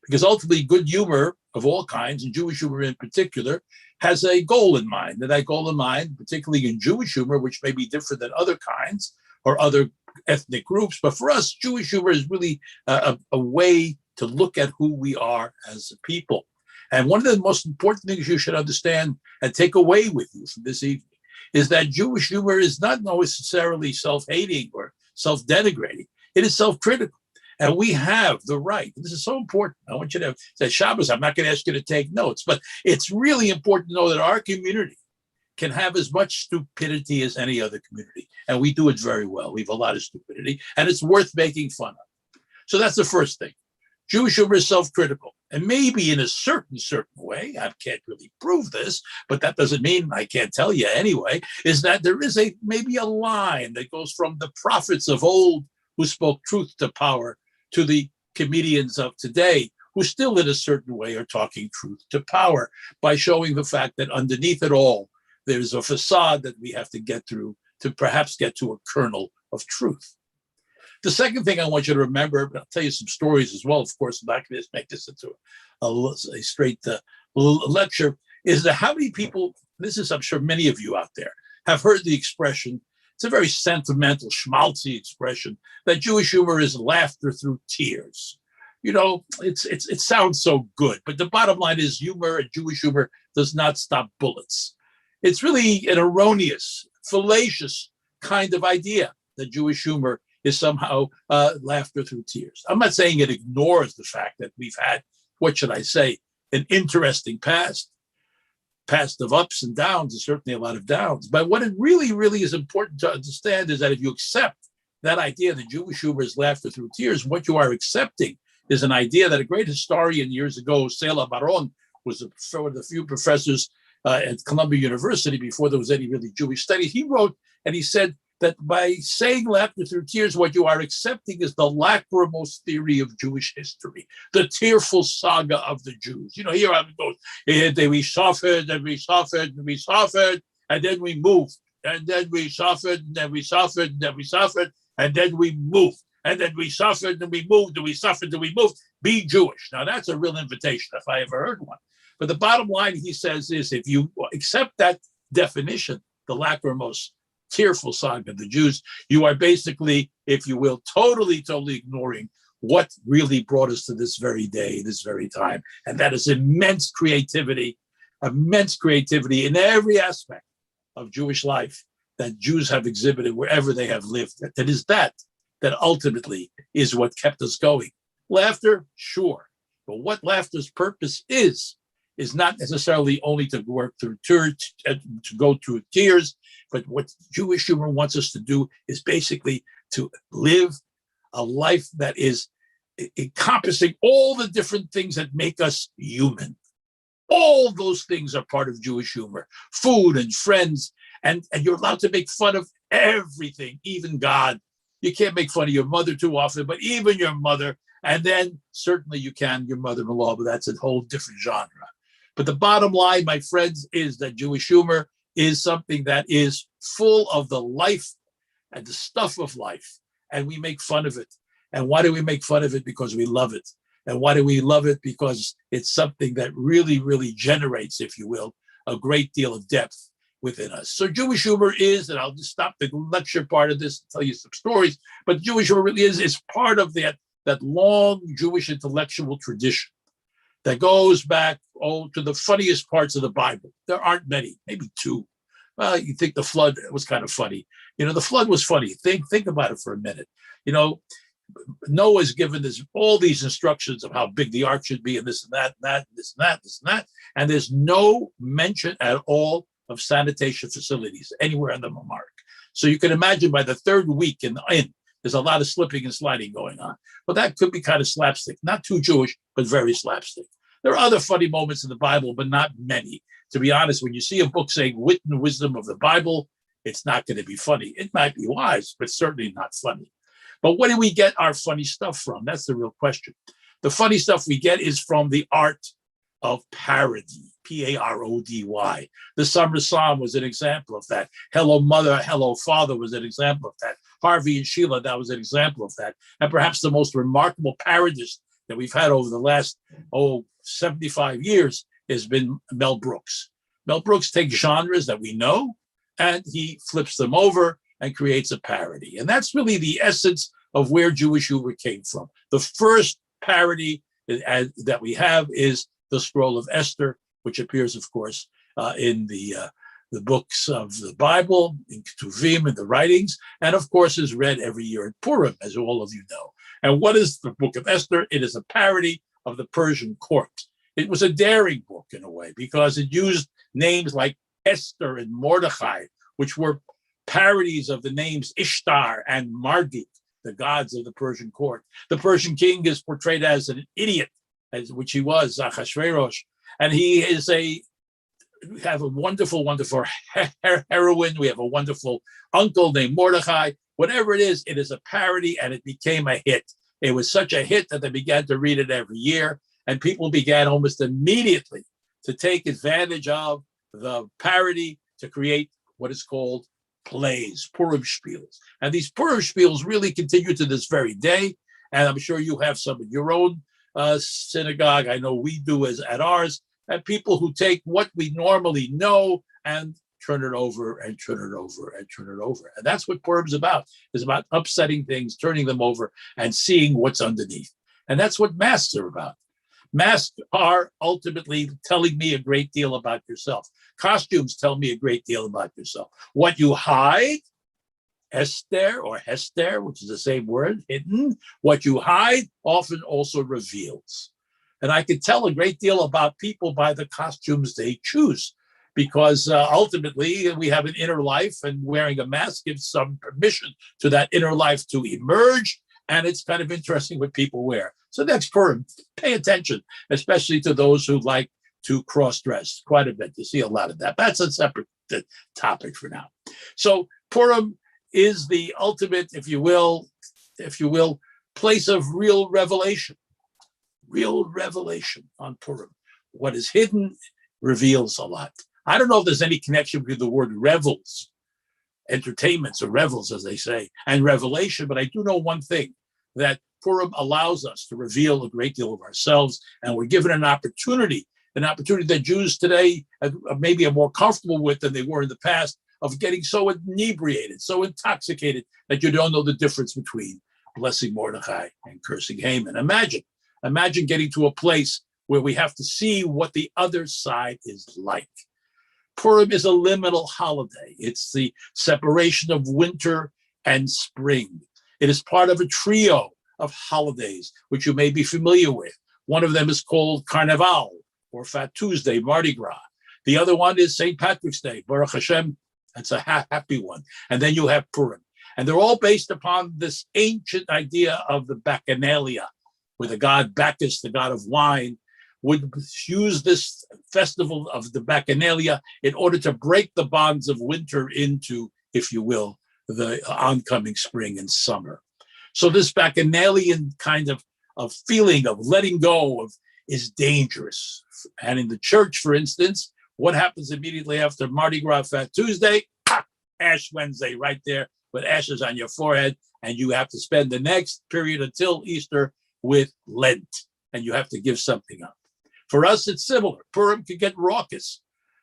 Because ultimately, good humor of all kinds, and Jewish humor in particular, has a goal in mind. And that goal in mind, particularly in Jewish humor, which may be different than other kinds or other ethnic groups, but for us, Jewish humor is really a way to look at who we are as a people. And one of the most important things you should understand and take away with you from this evening is that Jewish humor is not necessarily self-hating or self-denigrating. It is self-critical. And we have the right. This is so important. I want you to say, Shabbos, I'm not going to ask you to take notes, but it's really important to know that our community can have as much stupidity as any other community. And we do it very well. We have a lot of stupidity, and it's worth making fun of. So that's the first thing. Jewish humor is self-critical. And maybe in a certain way, I can't really prove this, but that doesn't mean I can't tell you anyway, is that there is maybe a line that goes from the prophets of old who spoke truth to power to the comedians of today who still in a certain way are talking truth to power by showing the fact that underneath it all, there's a facade that we have to get through to perhaps get to a kernel of truth. The second thing I want you to remember, but I'll tell you some stories as well, of course, I'm not going to make this into a straight lecture, is that how many people, this is, I'm sure many of you out there, have heard the expression, it's a very sentimental, schmaltzy expression, that Jewish humor is laughter through tears. You know, it sounds so good, but the bottom line is humor and Jewish humor does not stop bullets. It's really an erroneous, fallacious kind of idea that Jewish humor is somehow laughter through tears. I'm not saying it ignores the fact that we've had, what should I say, an interesting past of ups and downs, and certainly a lot of downs. But what it really, really is important to understand is that if you accept that idea that Jewish humor is laughter through tears, what you are accepting is an idea that a great historian years ago, Sela Baron, was one of the few professors at Columbia University before there was any really Jewish studies. He wrote, and he said that by saying laughter through tears, what you are accepting is the lachrymose theory of Jewish history, the tearful saga of the Jews. You know, here it goes, we suffered, and we suffered, and we suffered, and then we moved, and then we suffered, and then we suffered, and then we suffered, and then we moved, and then we suffered, and we moved, and we suffered, and we moved. Be Jewish. Now, that's a real invitation, if I ever heard one. But the bottom line, he says, is if you accept that definition, the lachrymose, tearful saga of the Jews, you are basically, if you will, totally ignoring what really brought us to this very day, this very time. And that is immense creativity in every aspect of Jewish life that Jews have exhibited wherever they have lived. That is that ultimately is what kept us going. Laughter, sure. But what laughter's purpose is not necessarily only to work through tears, to go through tears, but what Jewish humor wants us to do is basically to live a life that is encompassing all the different things that make us human. All those things are part of Jewish humor. Food and friends, and you're allowed to make fun of everything, even God. You can't make fun of your mother too often, but even your mother, and then certainly you can your mother-in-law, but that's a whole different genre. But the bottom line, my friends, is that Jewish humor is something that is full of the life and the stuff of life, and we make fun of it. And why do we make fun of it? Because we love it. And why do we love it? Because it's something that really, really generates, if you will, a great deal of depth within us. So Jewish humor is, and I'll just stop the lecture part of this and tell you some stories, but Jewish humor really is part of that long Jewish intellectual tradition that goes back to the funniest parts of the Bible. There aren't many, maybe two. Well, you think the flood was kind of funny. You know, the flood was funny. Think about it for a minute. You know, Noah's given all these instructions of how big the ark should be, and this and that, and that, this and that, this and that. And there's no mention at all of sanitation facilities anywhere in the mark. So you can imagine by the third week in, there's a lot of slipping and sliding going on. Well, that could be kind of slapstick. Not too Jewish, but very slapstick. There are other funny moments in the Bible, but not many. To be honest, when you see a book saying wit and wisdom of the Bible, it's not going to be funny. It might be wise, but certainly not funny. But where do we get our funny stuff from? That's the real question. The funny stuff we get is from the art of parody, P-A-R-O-D-Y. The Summer Psalm was an example of that. Hello, Mother, Hello, Father was an example of that. Harvey and Sheila, that was an example of that. And perhaps the most remarkable parodist that we've had over the last, 75 years has been Mel Brooks. Mel Brooks takes genres that we know and he flips them over and creates a parody. And that's really the essence of where Jewish humor came from. The first parody that we have is the Scroll of Esther, which appears, of course, in the books of the Bible, in Ketuvim, in the writings, and of course is read every year at Purim, as all of you know. And what is the Book of Esther? It is a parody of the Persian court. It was a daring book in a way because it used names like Esther and Mordechai, which were parodies of the names Ishtar and Marduk, the gods of the Persian court. The Persian king is portrayed as an idiot, which he was, Achashverosh, and we have a wonderful, wonderful heroine. We have a wonderful uncle named Mordechai. Whatever it is a parody, and it became a hit. It was such a hit that they began to read it every year, and people began almost immediately to take advantage of the parody to create what is called plays, Purim spiels. And these Purim spiels really continue to this very day, and I'm sure you have some in your own synagogue. I know we do as at ours, and people who take what we normally know and turn it over and turn it over and turn it over. And that's what Purim's about. It's about upsetting things, turning them over, and seeing what's underneath. And that's what masks are about. Masks are ultimately telling me a great deal about yourself. Costumes tell me a great deal about yourself. What you hide, Esther or Hester, which is the same word, hidden, what you hide often also reveals. And I could tell a great deal about people by the costumes they choose, because ultimately we have an inner life, and wearing a mask gives some permission to that inner life to emerge. And it's kind of interesting what people wear. So next Purim, pay attention, especially to those who like to cross-dress quite a bit. You see a lot of that. That's a separate topic for now. So Purim is the ultimate, if you will, place of real revelation on Purim. What is hidden reveals a lot. I don't know if there's any connection between the word revels, entertainments or revels, as they say, and revelation, but I do know one thing, that Purim allows us to reveal a great deal of ourselves, and we're given an opportunity that Jews today maybe are more comfortable with than they were in the past, of getting so inebriated, so intoxicated, that you don't know the difference between blessing Mordechai and cursing Haman. Imagine getting to a place where we have to see what the other side is like. Purim is a liminal holiday. It's the separation of winter and spring. It is part of a trio of holidays, which you may be familiar with. One of them is called Carnival, or Fat Tuesday, Mardi Gras. The other one is St. Patrick's Day, Baruch Hashem. That's a happy one. And then you have Purim. And they're all based upon this ancient idea of the Bacchanalia, where the god Bacchus, the god of wine, would use this festival of the Bacchanalia in order to break the bonds of winter into, if you will, the oncoming spring and summer. So this Bacchanalian kind of feeling of letting go is dangerous. And in the church, for instance, what happens immediately after Mardi Gras Fat Tuesday? Ash Wednesday, right there with ashes on your forehead. And you have to spend the next period until Easter with Lent. And you have to give something up. For us, it's similar. Purim can get raucous.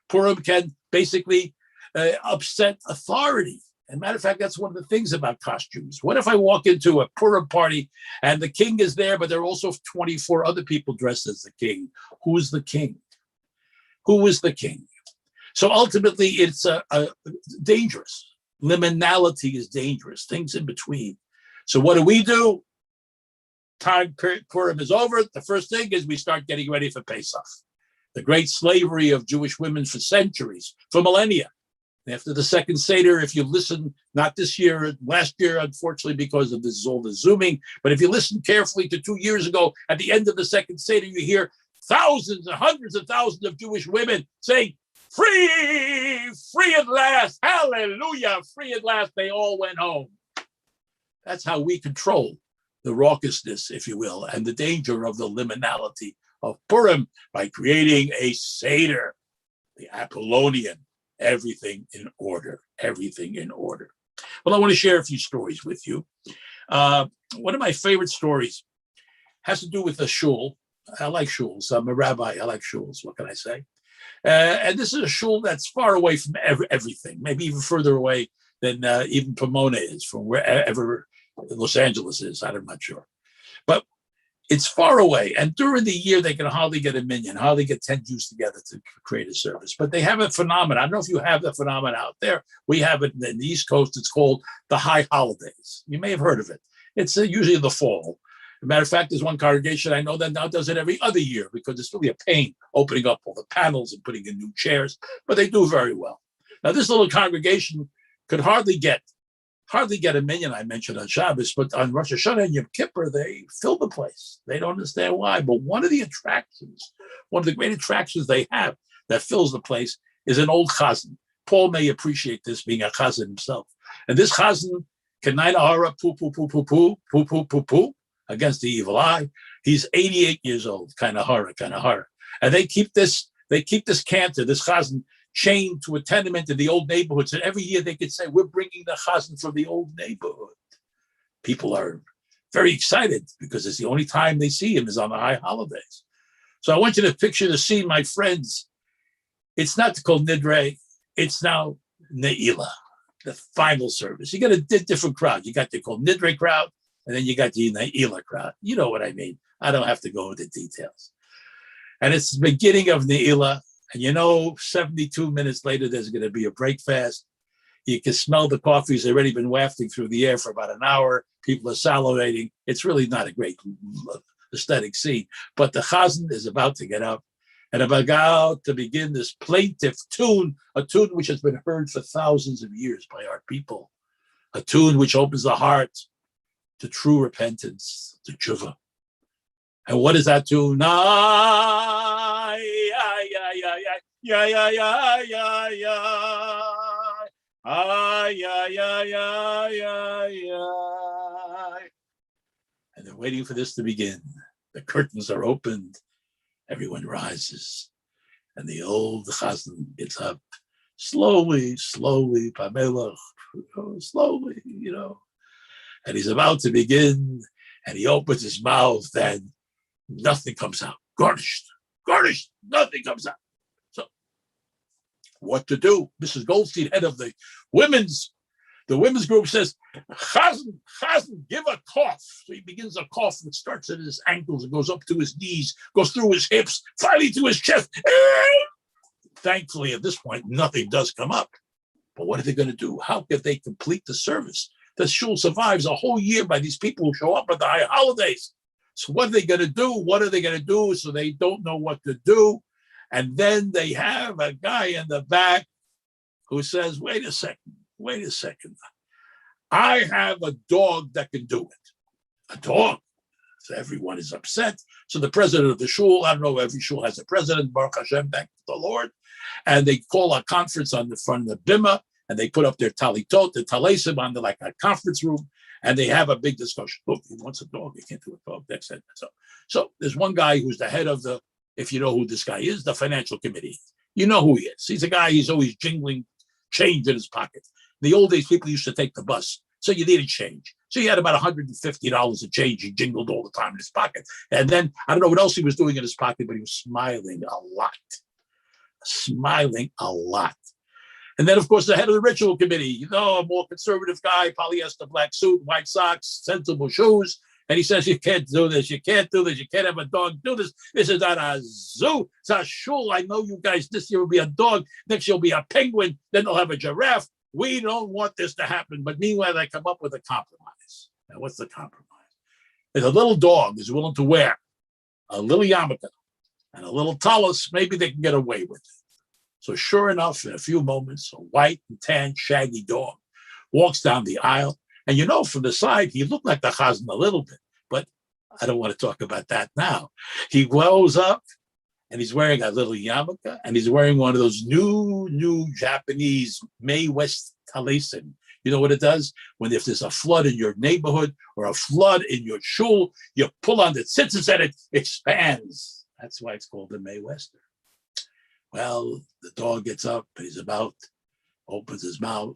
Purim can basically upset authority. And matter of fact, that's one of the things about costumes. What if I walk into a Purim party and the king is there, but there are also 24 other people dressed as the king? Who's the king? Who is the king? So ultimately, it's dangerous. Liminality is dangerous, things in between. So what do? Time Purim is over. The first thing is we start getting ready for Pesach, the great slavery of Jewish women for centuries, for millennia. After the second Seder, if you listen, not this year, last year, unfortunately, because of this, all the Zooming, but if you listen carefully to 2 years ago, at the end of the second Seder, you hear thousands and hundreds of thousands of Jewish women saying, free, free at last, hallelujah, free at last, they all went home. That's how we control the raucousness, if you will, and the danger of the liminality of Purim by creating a Seder, the Apollonian, everything in order, everything in order. Well, I want to share a few stories with you. One of my favorite stories has to do with a shul. I like shuls. I'm a rabbi. I like shuls. What can I say? And this is a shul that's far away from everything, maybe even further away than even Pomona is, from wherever Los Angeles is. I'm not sure. But it's far away. And during the year, they can hardly get a minyan, hardly get 10 Jews together to create a service. But they have a phenomenon. I don't know if you have the phenomenon out there. We have it in the East Coast. It's called the High Holidays. You may have heard of it. It's usually in the fall. As a matter of fact, there's one congregation I know that now does it every other year because it's really a pain opening up all the panels and putting in new chairs, but they do very well. Now, this little congregation could hardly get a minyan, I mentioned on Shabbos, but on Rosh Hashanah and Yom Kippur, they fill the place. They don't understand why, but one of the great attractions they have that fills the place is an old chazan. Paul may appreciate this, being a chazan himself. And this chazan, Kenaina Hara, poo, poo, poo, poo, poo, poo, poo, poo, poo, against the evil eye. He's 88 years old, kind of horror. And they keep this cantor, this chazan, chained to a tenement in the old neighborhoods. And every year they could say, we're bringing the chazan from the old neighborhood. People are very excited because it's the only time they see him is on the high holidays. So I want you to picture the scene, my friends. It's not called Nidre. It's now Ne'ilah, the final service. You got a different crowd. You got the called Nidre crowd, and then you got the Ne'ilah crowd. You know what I mean. I don't have to go into details. And it's the beginning of Ne'ilah. And 72 minutes later, there's going to be a break fast. You can smell the coffee's already been wafting through the air for about an hour. People are salivating. It's really not a great aesthetic scene. But the chazan is about to get up and about to begin this plaintive tune, a tune which has been heard for thousands of years by our people, a tune which opens the heart to true repentance, to tshuva. And what is that tune? And they're waiting for this to begin. The curtains are opened. Everyone rises. And the old chazan gets up slowly, Pamela, slowly, And he's about to begin. And he opens his mouth and nothing comes out. Garnished, nothing comes out. So what to do? Mrs. Goldstein, head of the women's group, says, Chazan, give a cough. So he begins a cough that starts at his ankles and goes up to his knees, goes through his hips, finally to his chest. Thankfully, at this point, nothing does come up. But what are they going to do? How can they complete the service? The shul survives a whole year by these people who show up at the high holidays. So what are they going to do? So they don't know what to do. And then they have a guy in the back who says, wait a second. I have a dog that can do it. A dog. So everyone is upset. So the president of the shul, I don't know, every shul has a president, Baruch Hashem, thank the Lord. And they call a conference on the front of the bima, and they put up their talitot, the talesim on the a conference room. And they have a big discussion. Look, he wants a dog. He can't do a dog. So there's one guy who's the head of if you know who this guy is, the financial committee. You know who he is. He's a guy, he's always jingling change in his pocket. In the old days, people used to take the bus. So you needed change. So he had about $150 of change. He jingled all the time in his pocket. And then, I don't know what else he was doing in his pocket, but he was smiling a lot. And then, of course, the head of the ritual committee, a more conservative guy, polyester black suit, white socks, sensible shoes. And he says, you can't do this. You can't have a dog do this. This is not a zoo. It's a shul. I know you guys, this year will be a dog. Next year will be a penguin. Then they'll have a giraffe. We don't want this to happen. But meanwhile, they come up with a compromise. Now, what's the compromise? If a little dog is willing to wear a little yarmulke and a little tallis, maybe they can get away with it. So sure enough, in a few moments, a white and tan, shaggy dog walks down the aisle. And from the side, he looked like the chazan a little bit, but I don't want to talk about that now. He goes up and he's wearing a little yarmulke and he's wearing one of those new Japanese Mae West talesim. You know what it does? If there's a flood in your neighborhood or a flood in your shul, you pull on the tzitzis and it expands. That's why it's called the May Western. Well, the dog gets up, he's about, opens his mouth,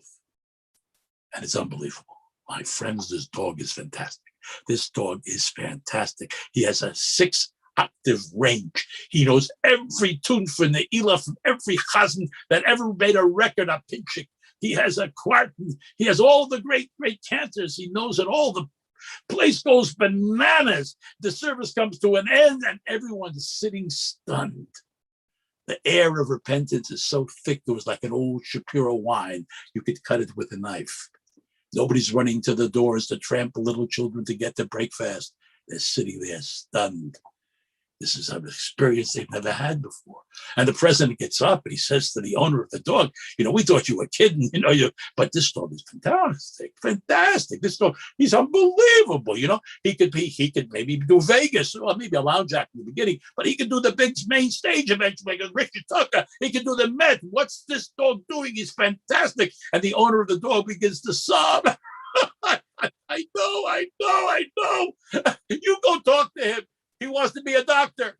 and it's unbelievable. My friends, this dog is fantastic. This dog is fantastic. He has a 6-octave range. He knows every tune from the Elah, from every chazan that ever made a record of pinchik. He has a quarton. He has all the great cantors. He knows it all. The place goes bananas. The service comes to an end, and everyone's sitting stunned. The air of repentance is so thick, it was like an old Shapiro wine. You could cut it with a knife. Nobody's running to the doors to trample little children to get to breakfast. They're sitting there stunned. This is an experience they've never had before. And the president gets up and he says to the owner of the dog, we thought you were kidding, but this dog is fantastic. This dog, he's unbelievable, He could maybe do Vegas, or maybe a lounge act in the beginning, but he could do the big main stage eventually, like Richard Tucker. He could do the Met. What's this dog doing? He's fantastic. And the owner of the dog begins to sob. I know. You go talk to him. He wants to be a doctor.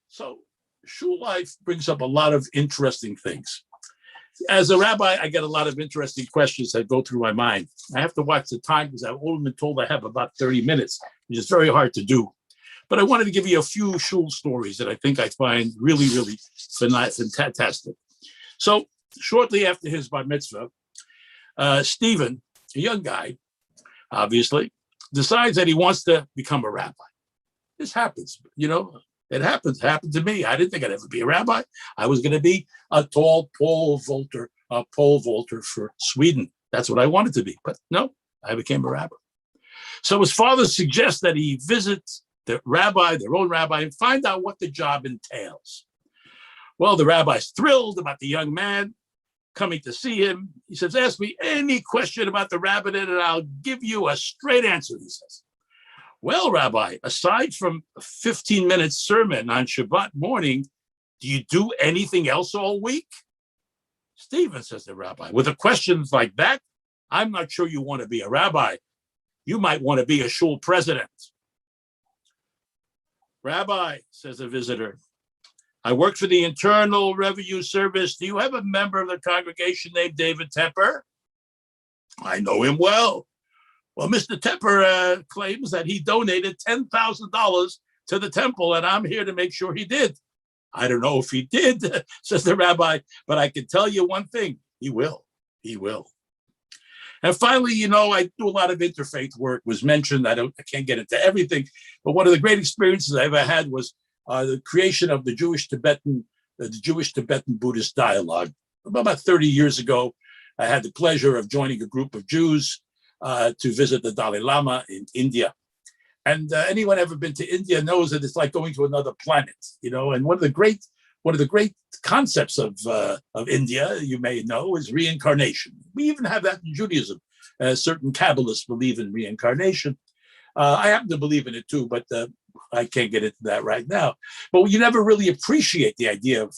So shul life brings up a lot of interesting things. As a rabbi, I get a lot of interesting questions that go through my mind. I have to watch the time because I've only been told I have about 30 minutes, which is very hard to do. But I wanted to give you a few shul stories that I think I find really, really fantastic. So shortly after his bar mitzvah, Stephen, a young guy, obviously, decides that he wants to become a rabbi. This happens, it happens. It happened to me. I didn't think I'd ever be a rabbi. I was going to be a tall pole vaulter for Sweden. That's what I wanted to be. But no, I became a rabbi. So his father suggests that he visits their own rabbi, and find out what the job entails. Well, the rabbi's thrilled about the young man coming to see him. He says, ask me any question about the rabbinate and I'll give you a straight answer, he says. Well, Rabbi, aside from a 15-minute sermon on Shabbat morning, do you do anything else all week? Stephen, says the rabbi, with a question like that, I'm not sure you want to be a rabbi. You might want to be a shul president. Rabbi, says the visitor, I work for the Internal Revenue Service. Do you have a member of the congregation named David Tepper? I know him well. Well, Mr. Tepper claims that he donated $10,000 to the temple, and I'm here to make sure he did. I don't know if he did, says the rabbi, but I can tell you one thing. He will. He will. And finally, I do a lot of interfaith work, was mentioned. I can't get into everything, but one of the great experiences I ever had was the creation of the Jewish-Tibetan Buddhist dialogue. About 30 years ago, I had the pleasure of joining a group of Jews to visit the Dalai Lama in India. And anyone ever been to India knows that it's like going to another planet, and one of the great concepts of India, you may know, is reincarnation. We even have that in Judaism. Certain Kabbalists believe in reincarnation. I happen to believe in it too, but I can't get into that right now. But you never really appreciate the idea of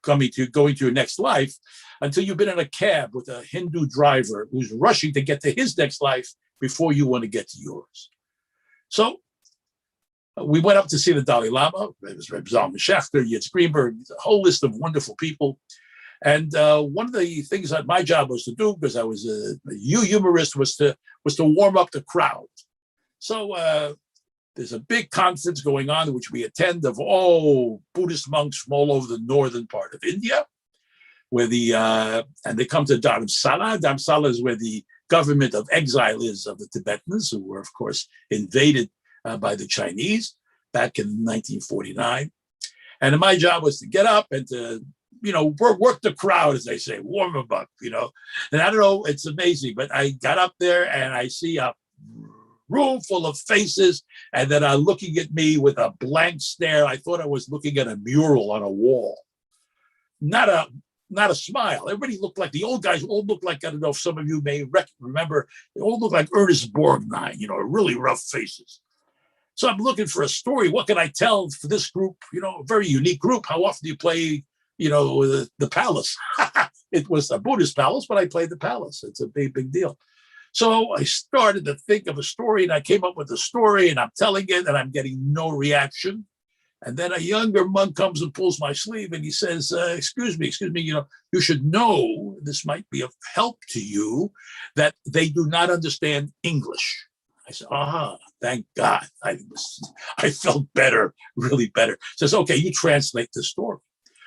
going to your next life until you've been in a cab with a Hindu driver who's rushing to get to his next life before you want to get to yours. So we went up to see the Dalai Lama. It was Reb Zalman Schachter, Yitz Greenberg, a whole list of wonderful people. And one of the things that my job was to do, because I was a humorist, was to warm up the crowd. So there's a big conference going on, which we attend, of all Buddhist monks from all over the northern part of India, where and they come to Dharamsala. Dharamsala is where the government of exile is of the Tibetans, who were, of course, invaded by the Chinese back in 1949. And my job was to get up and to, work the crowd, as they say, warm them up, And I don't know, it's amazing, but I got up there and I see a room full of faces, and then are looking at me with a blank stare. I thought I was looking at a mural on a wall. Not a smile. Everybody looked like, the old guys all looked like, I don't know if some of you may remember, they all looked like Ernest Borgnine, really rough faces. So I'm looking for a story. What can I tell for this group? A very unique group. How often do you play, the palace? It was a Buddhist palace, but I played the palace. It's a big, big deal. So I started to think of a story, and I came up with a story, and I'm telling it, and I'm getting no reaction. And then a younger monk comes and pulls my sleeve and he says, excuse me, you should know, this might be of help to you, that they do not understand English. I said, thank God. I felt better, really better. Says, okay, you translate the story.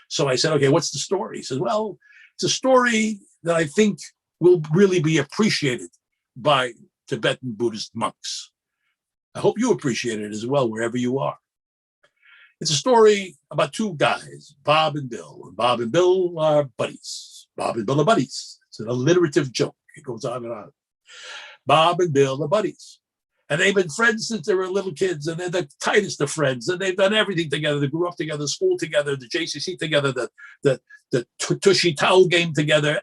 So I said, okay, what's the story? He says, well, it's a story that I think will really be appreciated by Tibetan Buddhist monks. I hope you appreciate it as well, wherever you are. It's a story about two guys, Bob and Bill. And Bob and Bill are buddies. Bob and Bill are buddies. It's an alliterative joke. It goes on and on. Bob and Bill are buddies. And they've been friends since they were little kids, and they're the tightest of friends. And they've done everything together. They grew up together, school together, the JCC together, the Tushy Towel game together.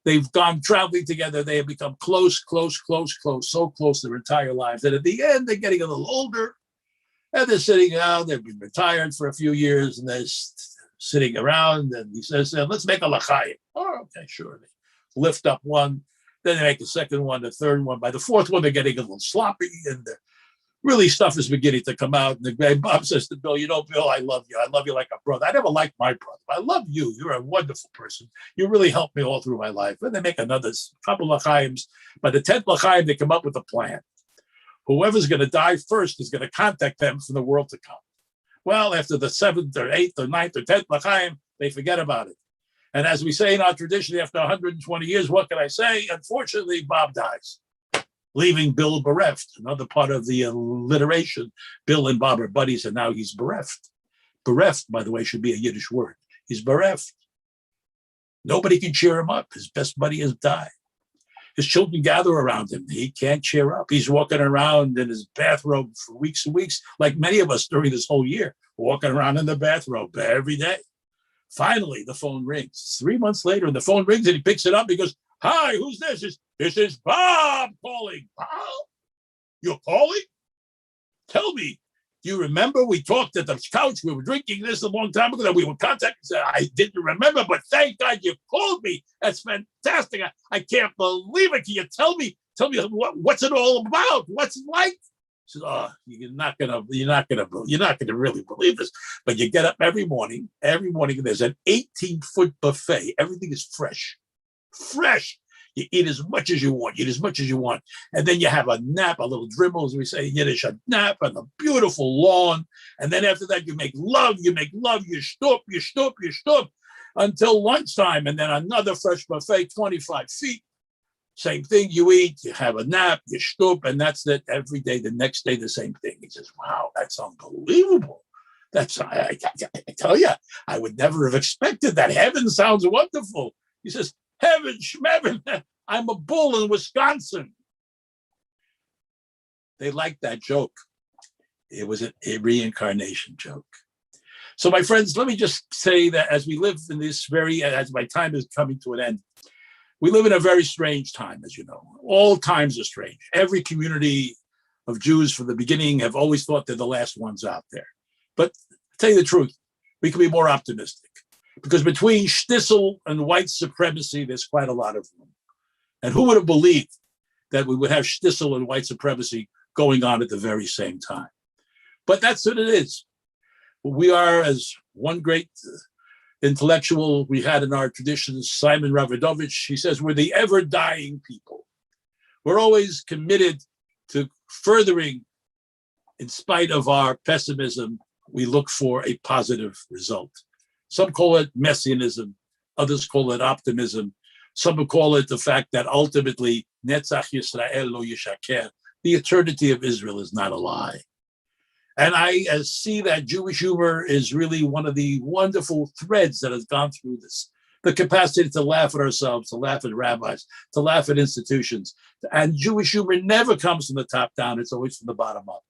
They've gone traveling together. They have become close, so close their entire lives. And at the end, they're getting a little older. And they're sitting down, they've been retired for a few years, and they're sitting around, and he says, let's make a l'chaim. Oh, okay, sure. They lift up one, then they make a second one, the third one. By the fourth one, they're getting a little sloppy, and really stuff is beginning to come out. And the guy, Bob, says to Bill, Bill, I love you. I love you like a brother. I never liked my brother. I love you. You're a wonderful person. You really helped me all through my life. And they make another couple of l'chaims. By the 10th l'chaim, they come up with a plan. Whoever's going to die first is going to contact them from the world to come. Well, after the 7th or 8th or 9th or 10th l'chaim, they forget about it. And as we say in our tradition, after 120 years, what can I say? Unfortunately, Bob dies, leaving Bill bereft. Another part of the alliteration, Bill and Bob are buddies, and now he's bereft. Bereft, by the way, should be a Yiddish word. He's bereft. Nobody can cheer him up. His best buddy has died. His children gather around him. He can't cheer up. He's walking around in his bathrobe for weeks and weeks, like many of us during this whole year, walking around in the bathrobe every day. Finally, the phone rings. 3 months later, and the phone rings, and he picks it up. He goes, hi, who's this? This is Bob calling. Bob? You're calling? Tell me, do you remember we talked at the couch? We were drinking this a long time ago that we were contacting. I didn't remember, but thank God you called me. That's fantastic. I can't believe it. Can you tell me what's it all about? What's it like? He says, oh, you're not gonna really believe this. But you get up every morning, and there's an 18-foot buffet. Everything is fresh. You eat as much as you want. And then you have a nap, a little drimmel, as we say in Yiddish, a nap on the beautiful lawn. And then after that, you make love, you shtup, until lunchtime. And then another fresh buffet, 25 feet. Same thing, you eat, you have a nap, you shtup, and that's it every day. The next day, the same thing. He says, wow, that's unbelievable. I tell you, I would never have expected that. Heaven sounds wonderful. He says, heaven, schmeven, I'm a bull in Wisconsin. They liked that joke. It was a reincarnation joke. So my friends, let me just say that as we live in this as my time is coming to an end, we live in a very strange time, as you know. All times are strange. Every community of Jews from the beginning have always thought they're the last ones out there. But to tell you the truth, we can be more optimistic. Because between shtisel and white supremacy, there's quite a lot of room. And who would have believed that we would have shtisel and white supremacy going on at the very same time? But that's what it is. We are, as one great intellectual we had in our traditions, Simon Ravidovich, he says, we're the ever-dying people. We're always committed to furthering, in spite of our pessimism, we look for a positive result. Some call it messianism, others call it optimism. Some will call it the fact that ultimately, Netzach Yisrael lo yishaker, the eternity of Israel is not a lie. And I see that Jewish humor is really one of the wonderful threads that has gone through this. The capacity to laugh at ourselves, to laugh at rabbis, to laugh at institutions. And Jewish humor never comes from the top down, it's always from the bottom up.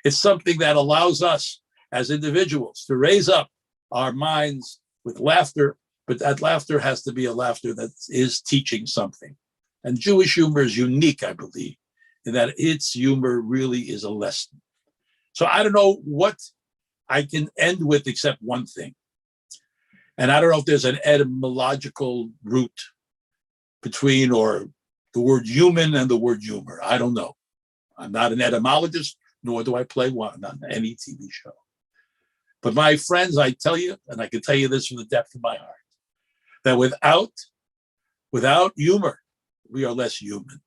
It's something that allows us as individuals to raise up our minds with laughter, but that laughter has to be a laughter that is teaching something. And Jewish humor is unique, I believe, in that its humor really is a lesson. So I don't know what I can end with except one thing. And I don't know if there's an etymological root between or the word human and the word humor. I don't know. I'm not an etymologist, nor do I play one on any TV show. But my friends, I tell you, and I can tell you this from the depth of my heart, that without humor, we are less human.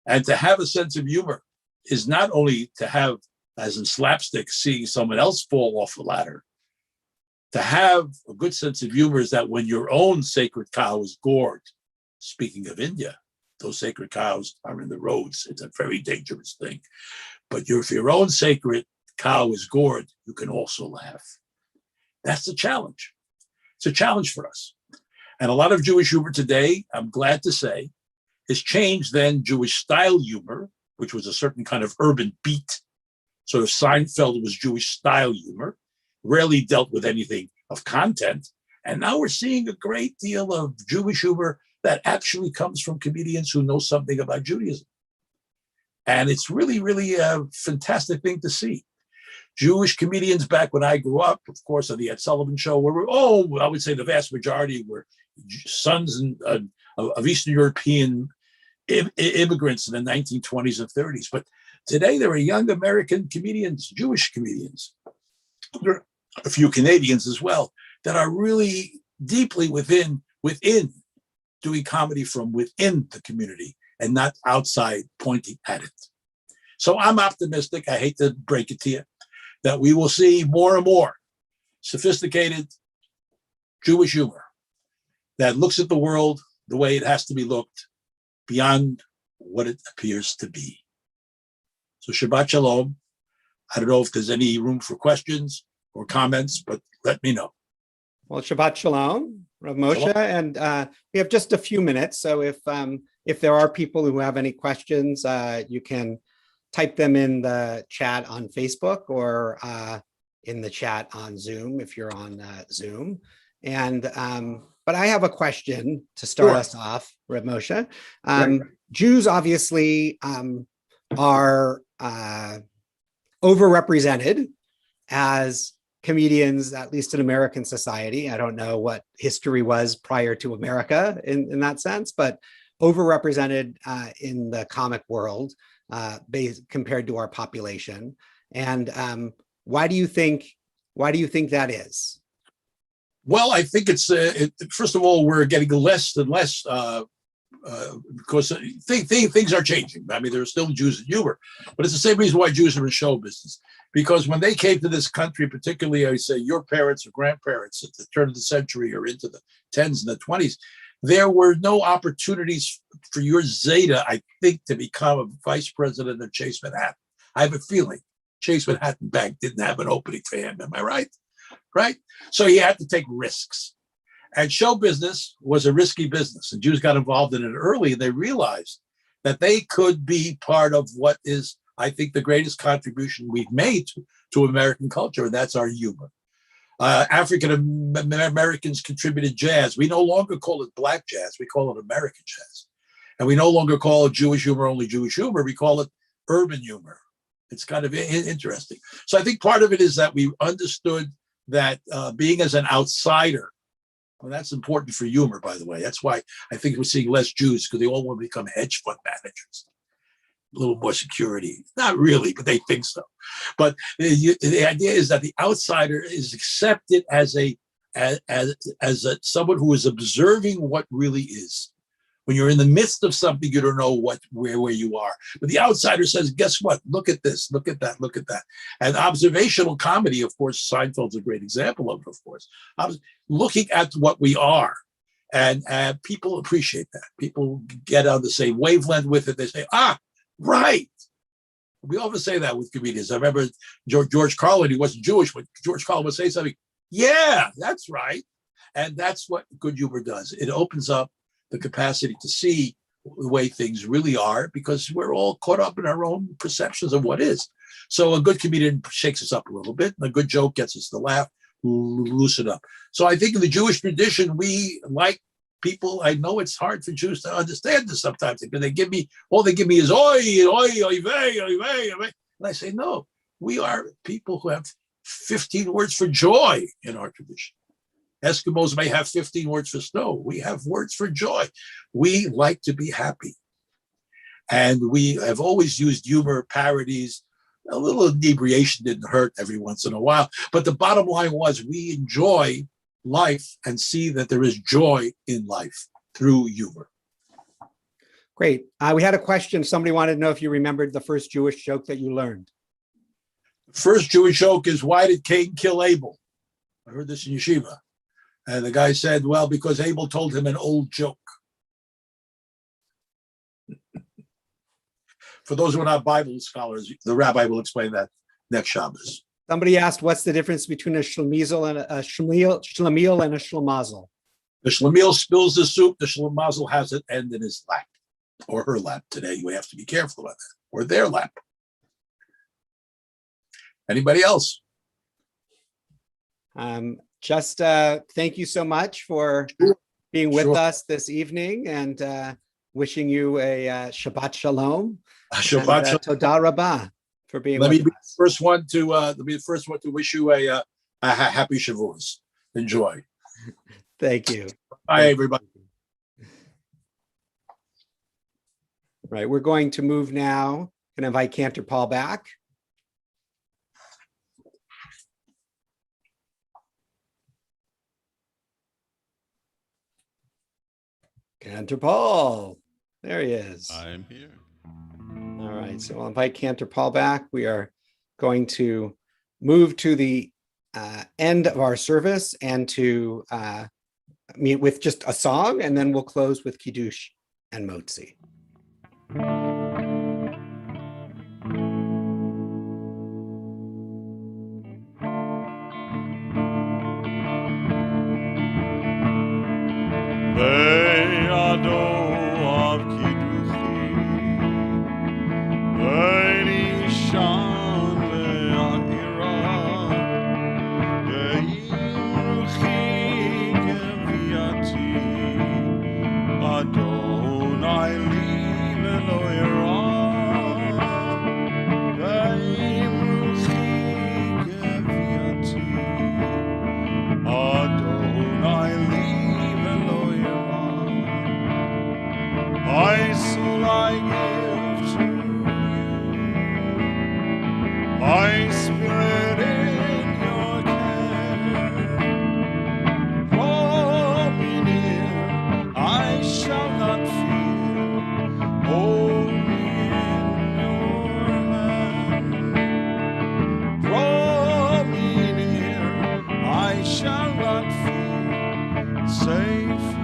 And to have a sense of humor is not only to have, as in slapstick, seeing someone else fall off a ladder. To have a good sense of humor is that when your own sacred cow is gored, speaking of India, those sacred cows are in the roads. It's a very dangerous thing. But if your own sacred cow is gored, you can also laugh. That's the challenge. It's a challenge for us. And a lot of Jewish humor today, I'm glad to say, has changed then Jewish style humor, which was a certain kind of urban beat. Sort of Seinfeld was Jewish style humor, rarely dealt with anything of content. And now we're seeing a great deal of Jewish humor that actually comes from comedians who know something about Judaism. And it's really, really a fantastic thing to see. Jewish comedians back when I grew up, of course, on the Ed Sullivan Show, I would say the vast majority were sons of Eastern European immigrants in the 1920s and 30s. But today there are young American comedians, Jewish comedians. There are a few Canadians as well that are really deeply within doing comedy from within the community and not outside pointing at it. So I'm optimistic, I hate to break it to you, that we will see more and more sophisticated Jewish humor that looks at the world the way it has to be looked, beyond what it appears to be. So Shabbat Shalom. I don't know if there's any room for questions or comments, but let me know. Well, Shabbat Shalom, Rav Moshe, Shalom. and we have just a few minutes. So if there are people who have any questions, you can type them in the chat on Facebook or in the chat on Zoom if you're on Zoom. And but I have a question to start us off, Rav Moshe. Right. Jews obviously are overrepresented as comedians, at least in American society. I don't know what history was prior to America in that sense, but overrepresented in the comic world compared to our population. And why do you think that is? Well, I think it's first of all, we're getting less and less because things are changing. I mean, there are still Jews in humor, but it's the same reason why Jews are in show business. Because when they came to this country, particularly, I say your parents or grandparents at the turn of the century or into the 10s and the 20s, there were no opportunities for your Zeta, I think, to become a vice president of Chase Manhattan. I have a feeling Chase Manhattan Bank didn't have an opening for him. Am I right? Right? So he had to take risks. And show business was a risky business. And Jews got involved in it early, and they realized that they could be part of what is, I think, the greatest contribution we've made to American culture, and that's our humor. African Americans contributed jazz. We no longer call it black jazz, we call it American jazz. And we no longer call it Jewish humor, only Jewish humor, we call it urban humor. It's kind of interesting. So I think part of it is that we understood that being as an outsider, well, that's important for humor, by the way. That's why I think we're seeing less Jews, because they all want to become hedge fund managers. A little more security. Not really, but they think so. But the idea is that the outsider is accepted as someone who is observing what really is. When you're in the midst of something, you don't know where you are. But the outsider says, guess what? Look at this, look at that, look at that. And observational comedy, of course, Seinfeld's a great example of course. Looking at what we are. And people appreciate that. People get on the same wavelength with it. They say, right. We often say that with comedians. I remember George Carlin, he wasn't Jewish, but George Carlin would say something, yeah, that's right. And that's what good humor does. It opens up the capacity to see the way things really are, because we're all caught up in our own perceptions of what is. So a good comedian shakes us up a little bit, and a good joke gets us to laugh, loosen up. So I think in the Jewish tradition, we like people. I know it's hard for Jews to understand this sometimes, because all they give me is oi, oi, oi, vey, oi, vey, oi. And I say, no, we are people who have 15 words for joy in our tradition. Eskimos may have 15 words for snow. We have words for joy. We like to be happy. And we have always used humor, parodies, a little inebriation didn't hurt every once in a while. But the bottom line was we enjoy life and see that there is joy in life through humor. Great. We had a question. Somebody wanted to know if you remembered the first Jewish joke that you learned. The first Jewish joke is, why did Cain kill Abel? I heard this in yeshiva. And the guy said, well, because Abel told him an old joke. For those who are not Bible scholars, the rabbi will explain that next Shabbos. Somebody asked, what's the difference between a shlemiel and a shlemazel? The shlemiel spills the soup. The shlemazel has it end in his lap or her lap. Today, we have to be careful about that. Or their lap. Anybody else? Just thank you so much for being with us this evening, and wishing you a Shabbat Shalom. Shabbat Shalom. Toda Rabbah for being Let with me be us. the first one to wish you a happy Shavuos. Enjoy. Thank you. Bye, everybody. Right, we're going to move now and invite Cantor Paul back. Cantor Paul, there he is. I'm here. All right, so I'll invite Cantor Paul back. We are going to move to the end of our service and to meet with just a song, and then we'll close with Kiddush and Motzi. My soul I give to you, my spirit in your care. Draw me near, I shall not fear. Hold me in your hand. Draw me near, I shall not fear. Safely.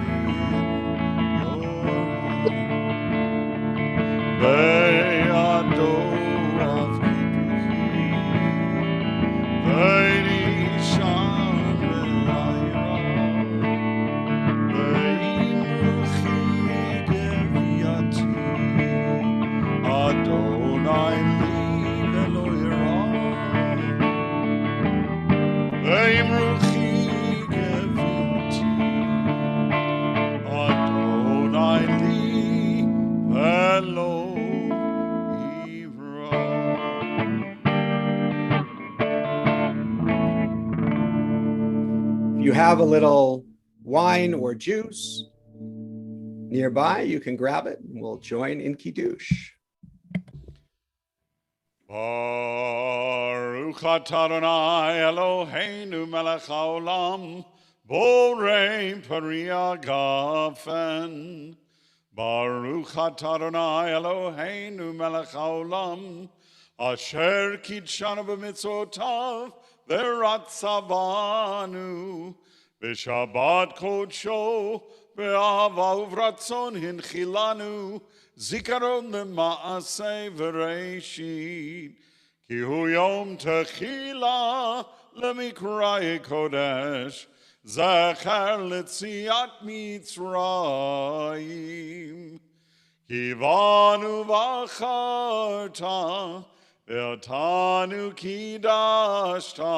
If you have a little wine or juice nearby, you can grab it and we'll join in Kiddush. Baruch atah Adonai Eloheinu melech haolam borei peri hagafen. Baruch atah Adonai Eloheinu melech haolam asher kidshanu b'mitzvotav v'ratzavanu b'shabbat kodsho b'ahava uvratzon hinchilanu zikaron b'maaseh v'reishit ki hu yom techila lemikraye kodesh zachar letziat mitzrayim kivanu v'acharta ve'atanu kidashta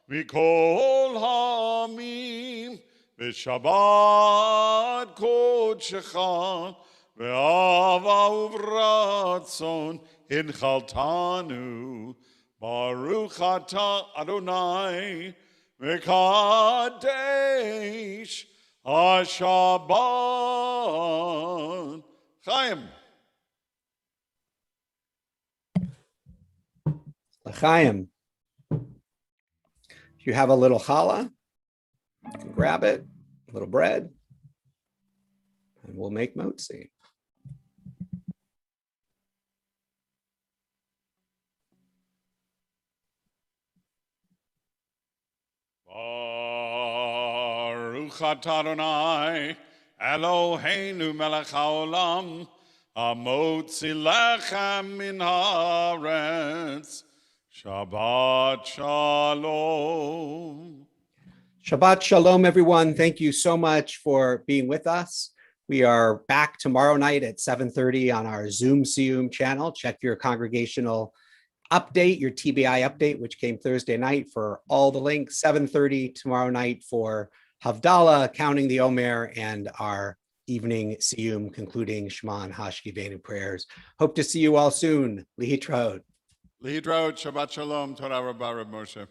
mikol hamim v'shabbat kodshecha ve'ava uvratzon hinchaltanu Baruch atah Adonai Mekadesh HaShabbat Chaim. Chaim. If you have a little challah, you can grab it, a little bread, and we'll make motzi. Baruch atah Adonai, Eloheinu melech haolam, hamotzi lechem min haaretz. Shabbat shalom. Shabbat shalom, everyone. Thank you so much for being with us. We are back tomorrow night at 7:30 on our Zoom Siyum channel. Check your congregational update, your TBI update, which came Thursday night, for all the links. 7:30 tomorrow night for Havdalah, counting the Omer, and our evening Siyum, concluding Shema and Hashkivenu prayers. Hope to see you all soon. Lihitraot. Lihitraot, Shabbat shalom, Torah Rabba Reb Moshe.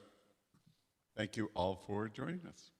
Thank you all for joining us.